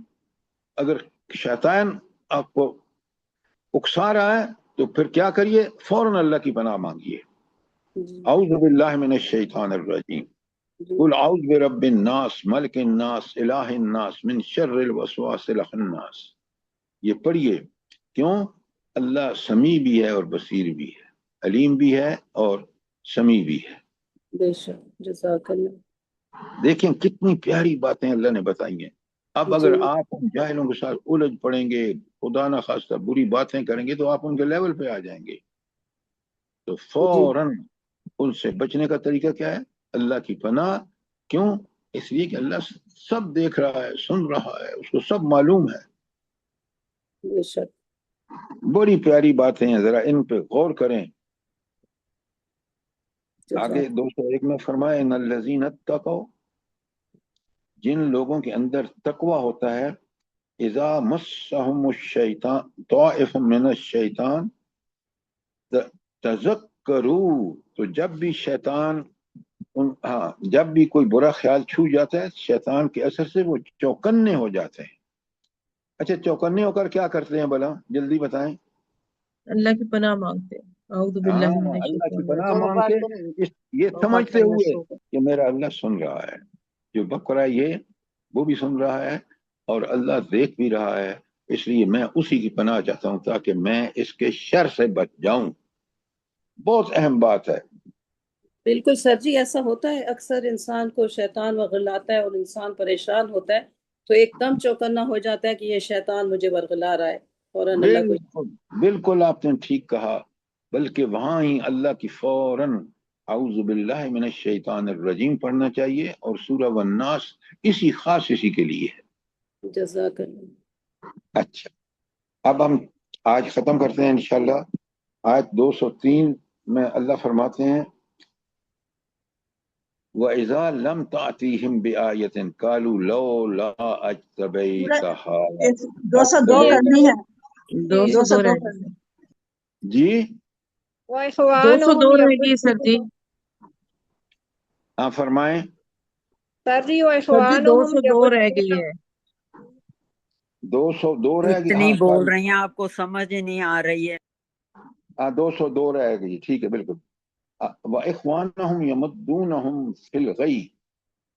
اگر شیطان آپ کو اکسا رہا ہے تو پھر کیا کریے؟ فوراً اللہ کی پناہ مانگیے۔ اعوذ باللہ من الشیطان الرجیم، قل اعوذ برب الناس ملک الناس الہ الناس من شر الوسواس الخناس۔ یہ پڑھیے، کیوں؟ اللہ سمیع بھی ہے اور بصیر بھی ہے، علیم بھی ہے اور سمیع بھی ہے۔ بے شک، جزاک اللہ۔ دیکھیں کتنی پیاری باتیں اللہ نے بتائی ہیں۔ اب اگر آپ ان جاہلوں کے ساتھ الجھ پڑیں گے، خدا نہ خواستہ بری باتیں کریں گے، تو آپ ان کے لیول پہ آ جائیں گے۔ تو فوراً ان سے بچنے کا طریقہ کیا ہے؟ اللہ کی پناہ۔ کیوں؟ اس لیے کہ اللہ سب دیکھ رہا ہے، سن رہا ہے، اس کو سب معلوم ہے۔ بے شک، بڑی پیاری باتیں ہیں، ذرا ان پہ غور کریں۔ آگے 201 میں فرمایا ان الذین اتقوا، جن لوگوں کے اندر تقوی ہوتا ہے، اذا مسهم الشیطان طائف من الشیطان تذکروا، تو جب بھی شیطان جب بھی کوئی برا خیال چھو جاتا ہے شیطان کے اثر سے، وہ چوکنے ہو جاتے ہیں۔ اچھا، چوکنے ہو کر کیا کرتے ہیں بھلا؟ جلدی بتائیں۔ اللہ کی پناہ مانگتے ہیں، اعوذ باللہ من اللہ کی الشیطان پناہ الرجیم۔ مانگ کے یہ سمجھتے ہوئے کہ میرا اللہ سن رہا ہے، جو بک رہا ہے یہ وہ بھی سن رہا ہے اور اللہ دیکھ بھی رہا ہے، اس لیے میں اسی کی پناہ چاہتا ہوں تاکہ میں اس کے شر سے بچ جاؤں۔ بہت اہم بات ہے۔ بالکل سر جی، ایسا ہوتا ہے اکثر، انسان کو شیطان ورغلاتا ہے اور انسان پریشان ہوتا ہے تو ایک دم چوکنا ہو جاتا ہے کہ یہ شیطان مجھے ورغلا رہا ہے، فوراً اللہ کو۔ بالکل آپ نے ٹھیک کہا، بلکہ وہاں ہی اللہ کی فوراً اعوذ باللہ من الشیطان الرجیم پڑھنا چاہیے، اور سورہ والناس اسی کے لیے ہے۔ جزاک اللہ۔ اچھا، اب ہم آج ختم کرتے ہیں انشاءاللہ۔ آیت 203 میں اللہ فرماتے ہیں وَإِذَا لَمْ تَأْتِهِمْ بِآيَةٍ قَالُوا لَوْلَا أَجْتَبَيْتَهَا۔ 202 کرنی ہے، 202 رہ کرنی۔ جی 202 رہ گئی سر جی۔ ہاں فرمائیں سر جی 202 رہ گئی ہے۔ 202 رہ گئی، اتنی بول رہی ہیں آپ کو سمجھ نہیں آ رہی ہے۔ 202 رہ گئی، ٹھیک ہے، بالکل۔ وَإِخْوَانَهُمْ يَمُدُّونَهُمْ فِي الْغَيِّ،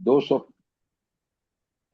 200,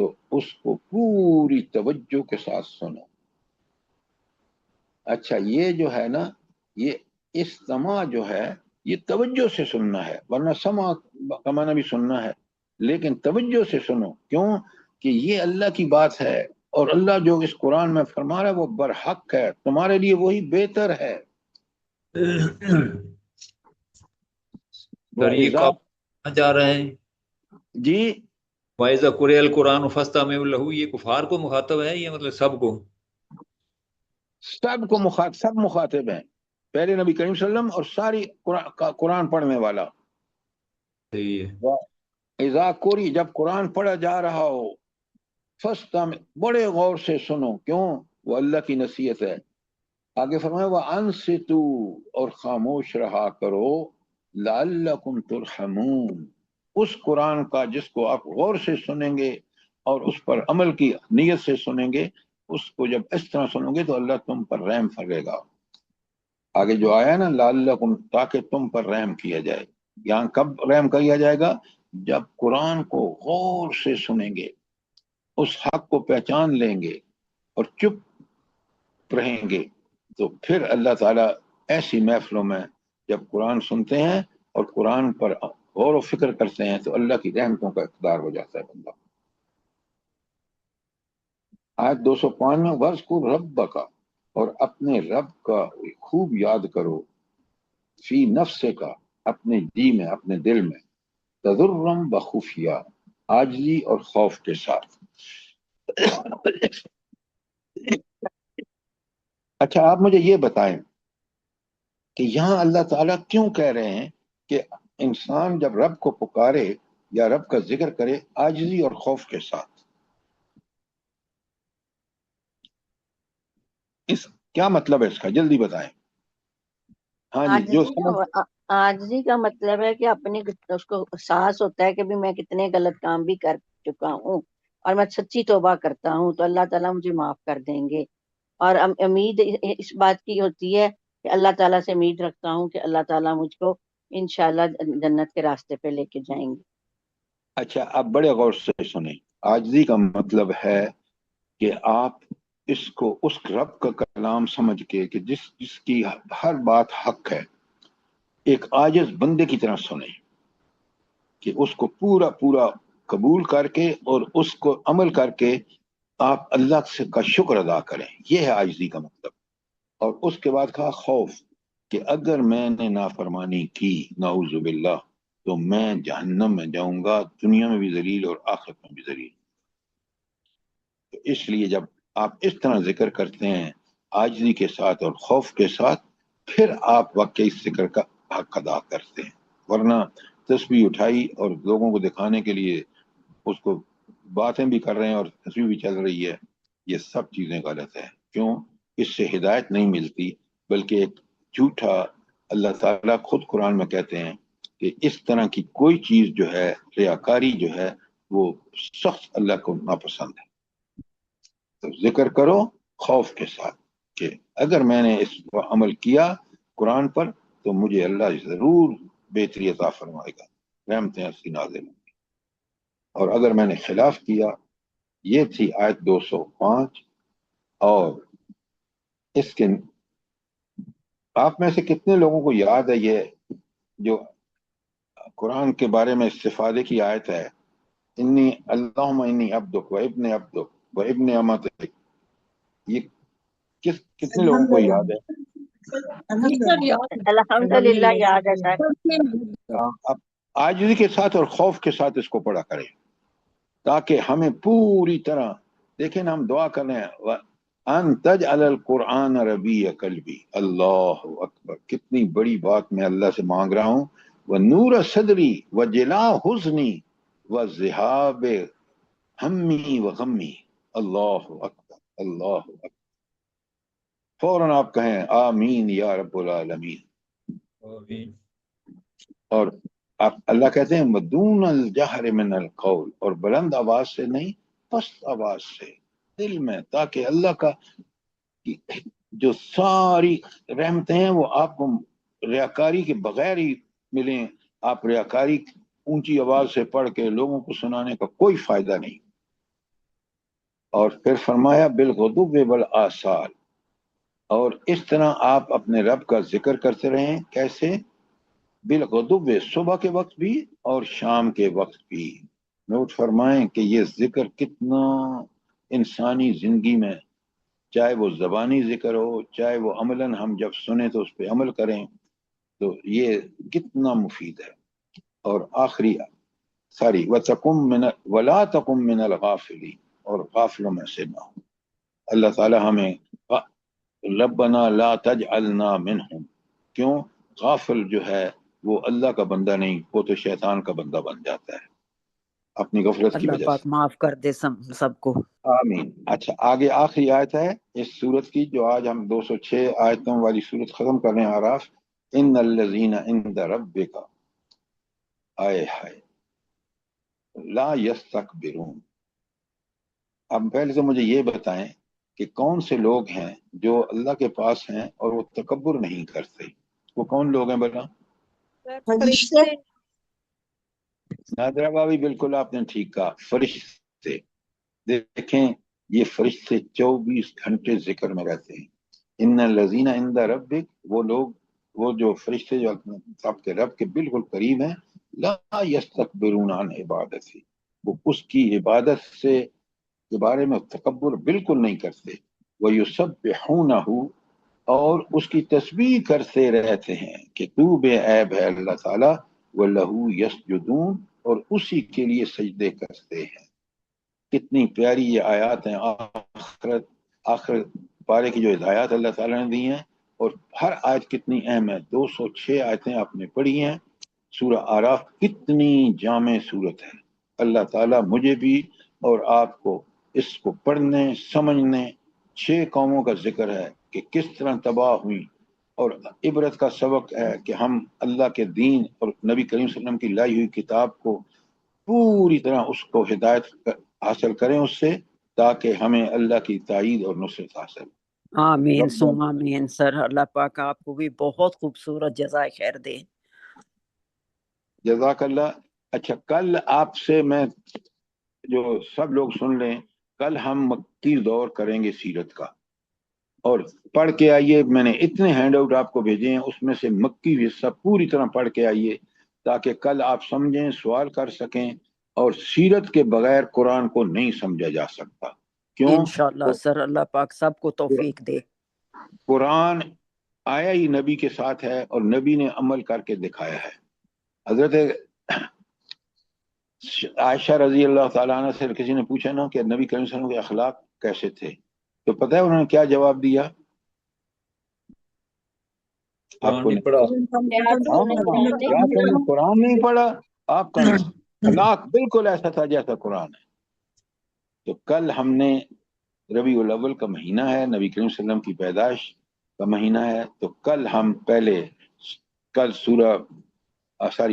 تو اس کو پوری توجہ کے ساتھ سنو۔ اچھا یہ جو ہے نا، یہ استماع جو ہے یہ توجہ سے سننا ہے، ورنہ سماع کا معنی بھی سننا ہے، لیکن توجہ سے سنو۔ کیوں کہ یہ اللہ کی بات ہے، اور اللہ جو اس قرآن میں فرما رہا ہے وہ برحق ہے، تمہارے لیے وہی بہتر ہے۔ سر یہ کہاں جا رہے ہیں؟ جی وَإِذَا قُرِئَ الْقُرْآنُ فَاسْتَمِعُوا لَهُ، یہ کفار کو مخاطب ہے یا مطلب سب کو؟ سب کو سب مخاطب ہیں، پہلے نبی کریم صلی اللہ علیہ وسلم اور ساری قرآن پڑھنے والا۔ صحیح ہے۔ اذا قری، جب قرآن پڑھا جا رہا ہو، فاستمع، بڑے غور سے سنو، کیوں؟ وہ اللہ کی نصیحت ہے۔ آگے فرمایا وَأَنصِتُوا، اور خاموش رہا کرو، لَعَلَّكُمْ تُرْحَمُونَ، اس قرآن کا جس کو آپ غور سے سنیں گے اور اس پر عمل کی نیت سے سنیں گے، اس کو جب اس طرح سنو گے تو اللہ تم پر رحم فرمائے گا۔ آگے جو آیا نا لعلکم، تاکہ تم پر رحم کیا جائے، یہاں کب رحم کیا جائے گا؟ جب قرآن کو غور سے سنیں گے، اس حق کو پہچان لیں گے اور چپ رہیں گے، تو پھر اللہ تعالیٰ ایسی محفلوں میں جب قرآن سنتے ہیں اور قرآن پر غور و فکر کرتے ہیں تو اللہ کی رحمتوں کا اقتدار ہو جاتا ہے بندہ۔ آیت 205 میں وَاذْكُرْ رَبَّكَ، اور اپنے رب کا خوب یاد کرو، فی نفسے کا، اپنے جی میں، اپنے دل میں، تضرعاً بخفیہ، عاجزی اور خوف کے ساتھ۔ اچھا آپ مجھے یہ بتائیں کہ یہاں اللہ تعالیٰ کیوں کہہ رہے ہیں کہ انسان جب رب کو پکارے یا رب کا ذکر کرے عاجزی اور خوف کے ساتھ؟ اس کیا مطلب ہے اس کا؟ جلدی بتائیں۔ ہاں جی، جو عاجزی کا مطلب ہے کہ اپنی اس کو احساس ہوتا ہے کہ بھی میں کتنے غلط کام بھی کر چکا ہوں اور میں سچی توبہ کرتا ہوں تو اللہ تعالیٰ مجھے معاف کر دیں گے، اور امید اس بات کی ہوتی ہے کہ اللہ تعالیٰ سے امید رکھتا ہوں کہ اللہ تعالیٰ مجھ کو انشاءاللہ جنت کے راستے پہ لے کے جائیں گے۔ اچھا آپ بڑے غور سے سنیں، عاجزی کا مطلب ہے کہ آپ اس کو اس رب کا کلام سمجھ کے کہ جس کی ہر بات حق ہے، ایک عاجز بندے کی طرح سنیں، کہ اس کو پورا قبول کر کے اور اس کو عمل کر کے آپ اللہ سے کا شکر ادا کریں، یہ ہے عاجزی کا مطلب۔ اور اس کے بعد کہا خوف، کہ اگر میں نے نافرمانی کی نعوذ باللہ تو میں جہنم میں جاؤں گا، دنیا میں بھی ذلیل اور آخرت میں بھی ذلیل۔ تو اس لیے جب آپ اس طرح ذکر کرتے ہیں عاجزی کے ساتھ اور خوف کے ساتھ، پھر آپ واقعی اس ذکر کا حق ادا کرتے ہیں، ورنہ تسبیح اٹھائی اور لوگوں کو دکھانے کے لیے اس کو باتیں بھی کر رہے ہیں اور تسبیح بھی چل رہی ہے، یہ سب چیزیں غلط ہے۔ کیوں؟ اس سے ہدایت نہیں ملتی، بلکہ ایک جھوٹا، اللہ تعالیٰ خود قرآن میں کہتے ہیں کہ اس طرح کی کوئی چیز جو ہے، ریاکاری جو ہے، وہ سخت اللہ کو ناپسند ہے۔ تو ذکر کرو خوف کے ساتھ کہ اگر میں نے اس پر عمل کیا قرآن پر تو مجھے اللہ ضرور بہتری عطا فرمائے گا، رحمتیں ایسی نازل ہوں گی، اور اگر میں نے خلاف کیا۔ یہ تھی آیت 205۔ اور اس کے آپ میں سے کتنے لوگوں کو یاد ہے یہ جو قرآن کے بارے میں استفادے کی آیت ہے، اللہم انی عبدک و ابن عبدک و ابن امتک، یہ کتنے لوگوں کو یاد ہے؟ الحمدللہ یاد ہے سر۔ اب عاجزی کے ساتھ اور خوف کے ساتھ اس کو پڑھا کریں، تاکہ ہمیں پوری طرح دیکھیں ہم دعا کر رہے ہیں ان تجعل القرآن ربیع قلبی، اللہ اکبر، کتنی بڑی بات میں اللہ سے مانگ رہا ہوں، ونور صدری وجلاء حزنی وذہاب ہمی وغمی، اللہ اکبر اللہ اکبر۔ فوراً آپ کہیں آمین یا رب العالمین۔ آمین۔ اور آپ اللہ کہتے ہیں مدون الجہر من القول، اور بلند آواز سے نہیں، پست آواز سے دل میں، تاکہ اللہ کا جو ساری رحمتیں ہیں وہ آپ کو ریاکاری کے بغیر ہی ملیں۔ آپ ریاکاری اونچی آواز سے پڑھ کے لوگوں کو سنانے کا کوئی فائدہ نہیں۔ اور پھر فرمایا بالغدو والآصال، اور اس طرح آپ اپنے رب کا ذکر کرتے رہیں. کیسے؟ بالغدو، صبح کے وقت بھی اور شام کے وقت بھی. نوٹ فرمائیں کہ یہ ذکر کتنا انسانی زندگی میں، چاہے وہ زبانی ذکر ہو، چاہے وہ عملاً ہم جب سنیں تو اس پہ عمل کریں، تو یہ کتنا مفید ہے. اور آخری ساری وَلَا تَكُن مِّنَ الْغَافِلِينَ، اور غافلوں میں سے نہ ہو. اللہ تعالی ہمیں ربنا لا تجعلنا منہم، کیوں؟ غافل جو ہے وہ اللہ کا بندہ نہیں، وہ تو شیطان کا بندہ بن جاتا ہے اپنی غفلت کی اللہ وجہ پاک سے. معاف کر دے سب کو. آمین. اچھا، آگے آخری آیت ہے اس سورت کی، جو آج ہم 206 آیتوں والی سورت ختم کر رہے ہیں، آراف. ان الذین عند ربک، آئے ہائے، لا یستکبرون. اب پہلے تو مجھے یہ بتائیں کہ کون سے لوگ ہیں جو اللہ کے پاس ہیں اور وہ تکبر نہیں کرتے؟ وہ کون لوگ ہیں بلا؟ فرشتے. نادرہ بابی بالکل آپ نے ٹھیک کہا، فرشتے. دیکھیں یہ فرشتے 24 گھنٹے ذکر میں رہتے ہیں. ان الذین عند ربک، وہ لوگ، وہ جو فرشتے جو آپ کے رب کے بالکل قریب ہیں، لا یستکبرون عن عبادتی، وہ اس کی عبادت سے کے بارے میں تکبر بالکل نہیں کرتے. وَيُسَبِّحُونَهُ، اور اس کی تسبیح کرتے رہتے ہیں کہ تو بے عیب ہے اللہ تعالیٰ. وَلَهُ يَسْجُدُونَ، اور اسی کے لیے سجدے کرتے ہیں. کتنی پیاری یہ آیات ہیں. آخر پارے کی جو ہدایات اللہ تعالیٰ نے دی ہیں، اور ہر آیت کتنی اہم ہے. 206 آیتیں آپ نے پڑھی ہیں. سورہ آراف کتنی جامع صورت ہے. اللہ تعالیٰ مجھے بھی اور آپ کو اس کو پڑھنے سمجھنے، 6 قوموں کا ذکر ہے کہ کس طرح تباہ ہوئی، اور عبرت کا سبق ہے کہ ہم اللہ کے دین اور نبی کریم صلی اللہ علیہ وسلم کی لائی ہوئی کتاب کو پوری طرح اس کو ہدایت حاصل کریں اس سے، تاکہ ہمیں اللہ کی تائید اور نصرت حاصل. آمین ثم آمین. سر اللہ پاک آپ کو بھی بہت خوبصورت جزائے خیر دے. جزاک اللہ. اچھا، کل آپ سے میں، جو سب لوگ سن لیں، کل ہم مکی دور کریں گے سیرت کا، اور پڑھ کے آئیے. میں نے اتنے ہینڈ آؤٹ آپ کو بھیجے ہیں، اس میں سے مکی حصہ پوری طرح پڑھ کے آئیے، تاکہ کل آپ سمجھیں، سوال کر سکیں. اور سیرت کے بغیر قرآن کو نہیں سمجھا جا سکتا. کیوں؟ انشاءاللہ سر اللہ پاک سب کو توفیق دے. قرآن آیا ہی نبی کے ساتھ ہے، اور نبی نے عمل کر کے دکھایا ہے. حضرت عائشہ رضی اللہ تعالیٰ عنہ سے کسی نے پوچھا نا کہ نبی کریم صلی اللہ علیہ وسلم کے اخلاق کیسے تھے، تو پتہ ہے انہوں نے کیا جواب دیا؟ آپ کو نہیں پڑھا. قرآن نہیں پڑھا، آپ کا اخلاق بالکل ایسا تھا جیسا قرآن ہے. تو کل ہم نے ربیع الاول کا مہینہ ہے، نبی کریم صلی اللہ علیہ وسلم کی پیدائش کا مہینہ ہے، تو کل ہم کل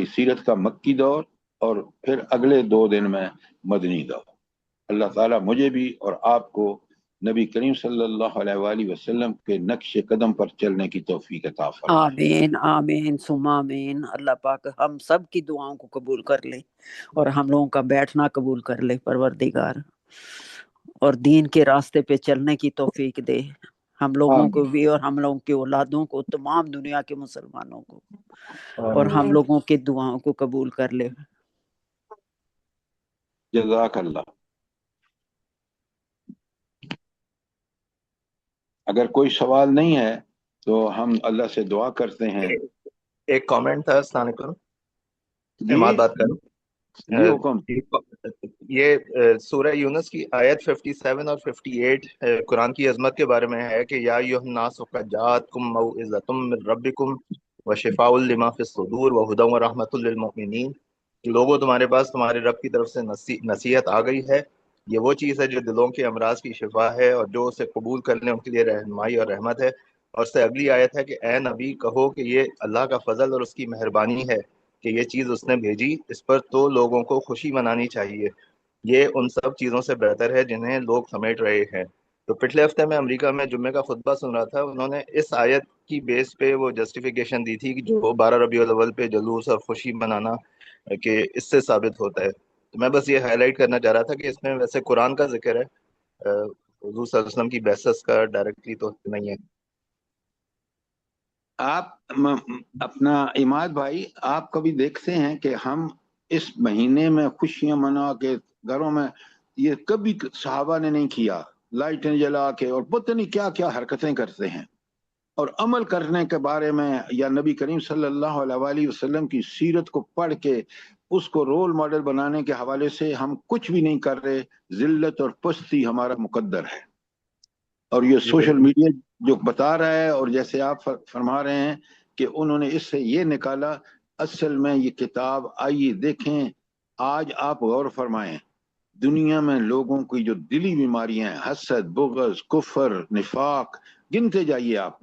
سیرت کا مکی دور، اور پھر اگلے 2 دن میں مدنی دور. اللہ تعالیٰ مجھے بھی اور آپ کو نبی کریم صلی اللہ علیہ وآلہ وسلم کے نقش قدم پر چلنے کی توفیق عطا فرمائے. آمین آمین ثم آمین. اللہ پاک ہم سب کی دعاؤں کو قبول کر لے، اور ہم لوگوں کا بیٹھنا قبول کر لے پروردگار، اور دین کے راستے پہ چلنے کی توفیق دے ہم لوگوں کو بھی، اور ہم لوگوں کی اولادوں کو، تمام دنیا کے مسلمانوں کو، اور ہم لوگوں کی دعاؤں کو قبول کر لے. جزاک اللہ. اگر کوئی سوال نہیں ہے تو ہم اللہ سے دعا کرتے ہیں. ایک کامنٹ تھا. السلام علیکم، عماد بات کروں. جی حکم. یہ سورہ یونس کی آیت 57 اور 58 قرآن کی عظمت کے بارے میں ہے کہ یا ایھا الناس قد جاءتکم موعظۃ من ربکم وشفاء لما فی الصدور وہدی ورحمۃ للمؤمنین. لوگوں تمہارے پاس تمہارے رب کی طرف سے نصیحت آ گئی ہے، یہ وہ چیز ہے جو دلوں کے امراض کی شفا ہے، اور جو اسے قبول کر لیں ان کے لیے رہنمائی اور رحمت ہے. اور اس سے اگلی آیت ہے کہ اے نبی کہو کہ یہ اللہ کا فضل اور اس کی مہربانی ہے کہ یہ چیز اس نے بھیجی، اس پر تو لوگوں کو خوشی منانی چاہیے، یہ ان سب چیزوں سے بہتر ہے جنہیں لوگ سمیٹ رہے ہیں. تو پچھلے ہفتے میں امریکہ میں جمعے کا خطبہ سن رہا تھا، انہوں نے اس آیت کی بیس پہ وہ جسٹیفیکیشن دی تھی کہ جو 12 ربیع الاول پہ جلوس اور خوشی منانا کہ اس سے ثابت ہوتا ہے. تو میں بس یہ ہائی لائٹ کرنا چاہ رہا تھا کہ اس میں ویسے قرآن کا ذکر ہے، حضور صلی اللہ علیہ وسلم کی بعثت کا ڈائریکٹلی تو نہیں ہے. آپ اپنا عماد بھائی آپ کبھی دیکھتے ہیں کہ ہم اس مہینے میں خوشیاں منا کے گھروں میں یہ کبھی صحابہ نے نہیں کیا، لائٹیں جلا کے اور پتہ نہیں کیا کیا حرکتیں کرتے ہیں. اور عمل کرنے کے بارے میں یا نبی کریم صلی اللہ علیہ وسلم کی سیرت کو پڑھ کے اس کو رول ماڈل بنانے کے حوالے سے ہم کچھ بھی نہیں کر رہے. ذلت اور پستی ہمارا مقدر ہے. اور یہ سوشل میڈیا جو بتا رہا ہے، اور جیسے آپ فرما رہے ہیں کہ انہوں نے اس سے یہ نکالا، اصل میں یہ کتاب آئیے دیکھیں. آج آپ غور فرمائیں، دنیا میں لوگوں کی جو دلی بیماریاں ہیں، حسد، بغض، کفر، نفاق، گنتے جائیے آپ،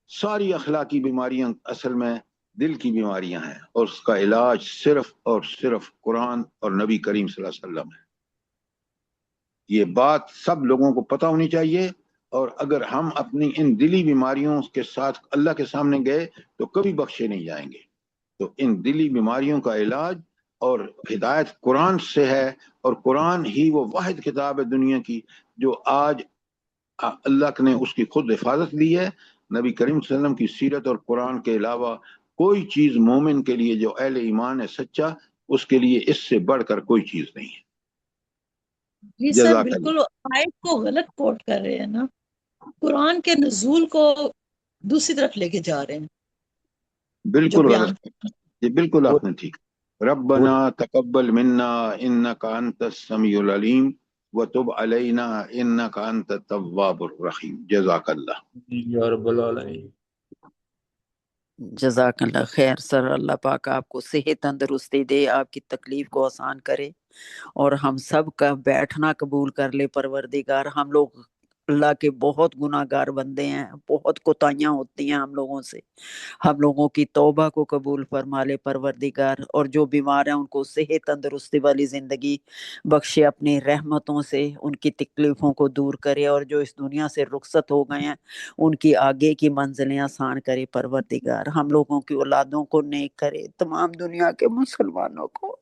ساری اخلاقی بیماریاں اصل میں دل کی بیماریاں ہیں، اور اس کا علاج صرف اور صرف قرآن اور نبی کریم صلی اللہ علیہ وسلم ہے. یہ بات سب لوگوں کو پتہ ہونی چاہیے. اور اگر ہم اپنی ان دلی بیماریوں کے ساتھ اللہ کے سامنے گئے تو کبھی بخشے نہیں جائیں گے. تو ان دلی بیماریوں کا علاج اور ہدایت قرآن سے ہے، اور قرآن ہی وہ واحد کتاب ہے دنیا کی جو آج اللہ نے اس کی خود حفاظت دی ہے. نبی کریم صلی اللہ علیہ وسلم کی سیرت اور قرآن کے علاوہ کوئی چیز مومن کے لیے جو اہل ایمان ہے سچا، اس کے لیے اس سے بڑھ کر کوئی چیز نہیں ہے. جی سر بالکل آیت کو غلط کوٹ کر رہے ہیں نا، قرآن کے نزول کو دوسری طرف لے کے جا رہے ہیں. بالکل غلط، یہ بالکل آپ نے ٹھیک. ربنا تقبل منا انک انت السمیع العلیم وتب علینا انک انت التواب الرحیم. جزاک اللہ. یا رب العالمین. جزاک اللہ خیر سر. اللہ پاک آپ کو صحت تندرستی دے، آپ کی تکلیف کو آسان کرے، اور ہم سب کا بیٹھنا قبول کر لے پروردگار. ہم لوگ اللہ کے بہت گناہ گار بندے ہیں، بہت کوتاہیاں ہوتی ہیں ہم لوگوں سے. ہم لوگوں کی توبہ کو قبول فرما لے پروردگار، اور جو بیمار ہیں ان کو صحت تندرستی والی زندگی بخشے اپنی رحمتوں سے، ان کی تکلیفوں کو دور کرے، اور جو اس دنیا سے رخصت ہو گئے ہیں ان کی آگے کی منزلیں آسان کرے پروردگار. ہم لوگوں کی اولادوں کو نیک کرے، تمام دنیا کے مسلمانوں کو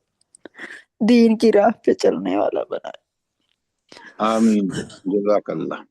دین کی راہ پہ چلنے والا بنائے. آمین. جزاک اللہ.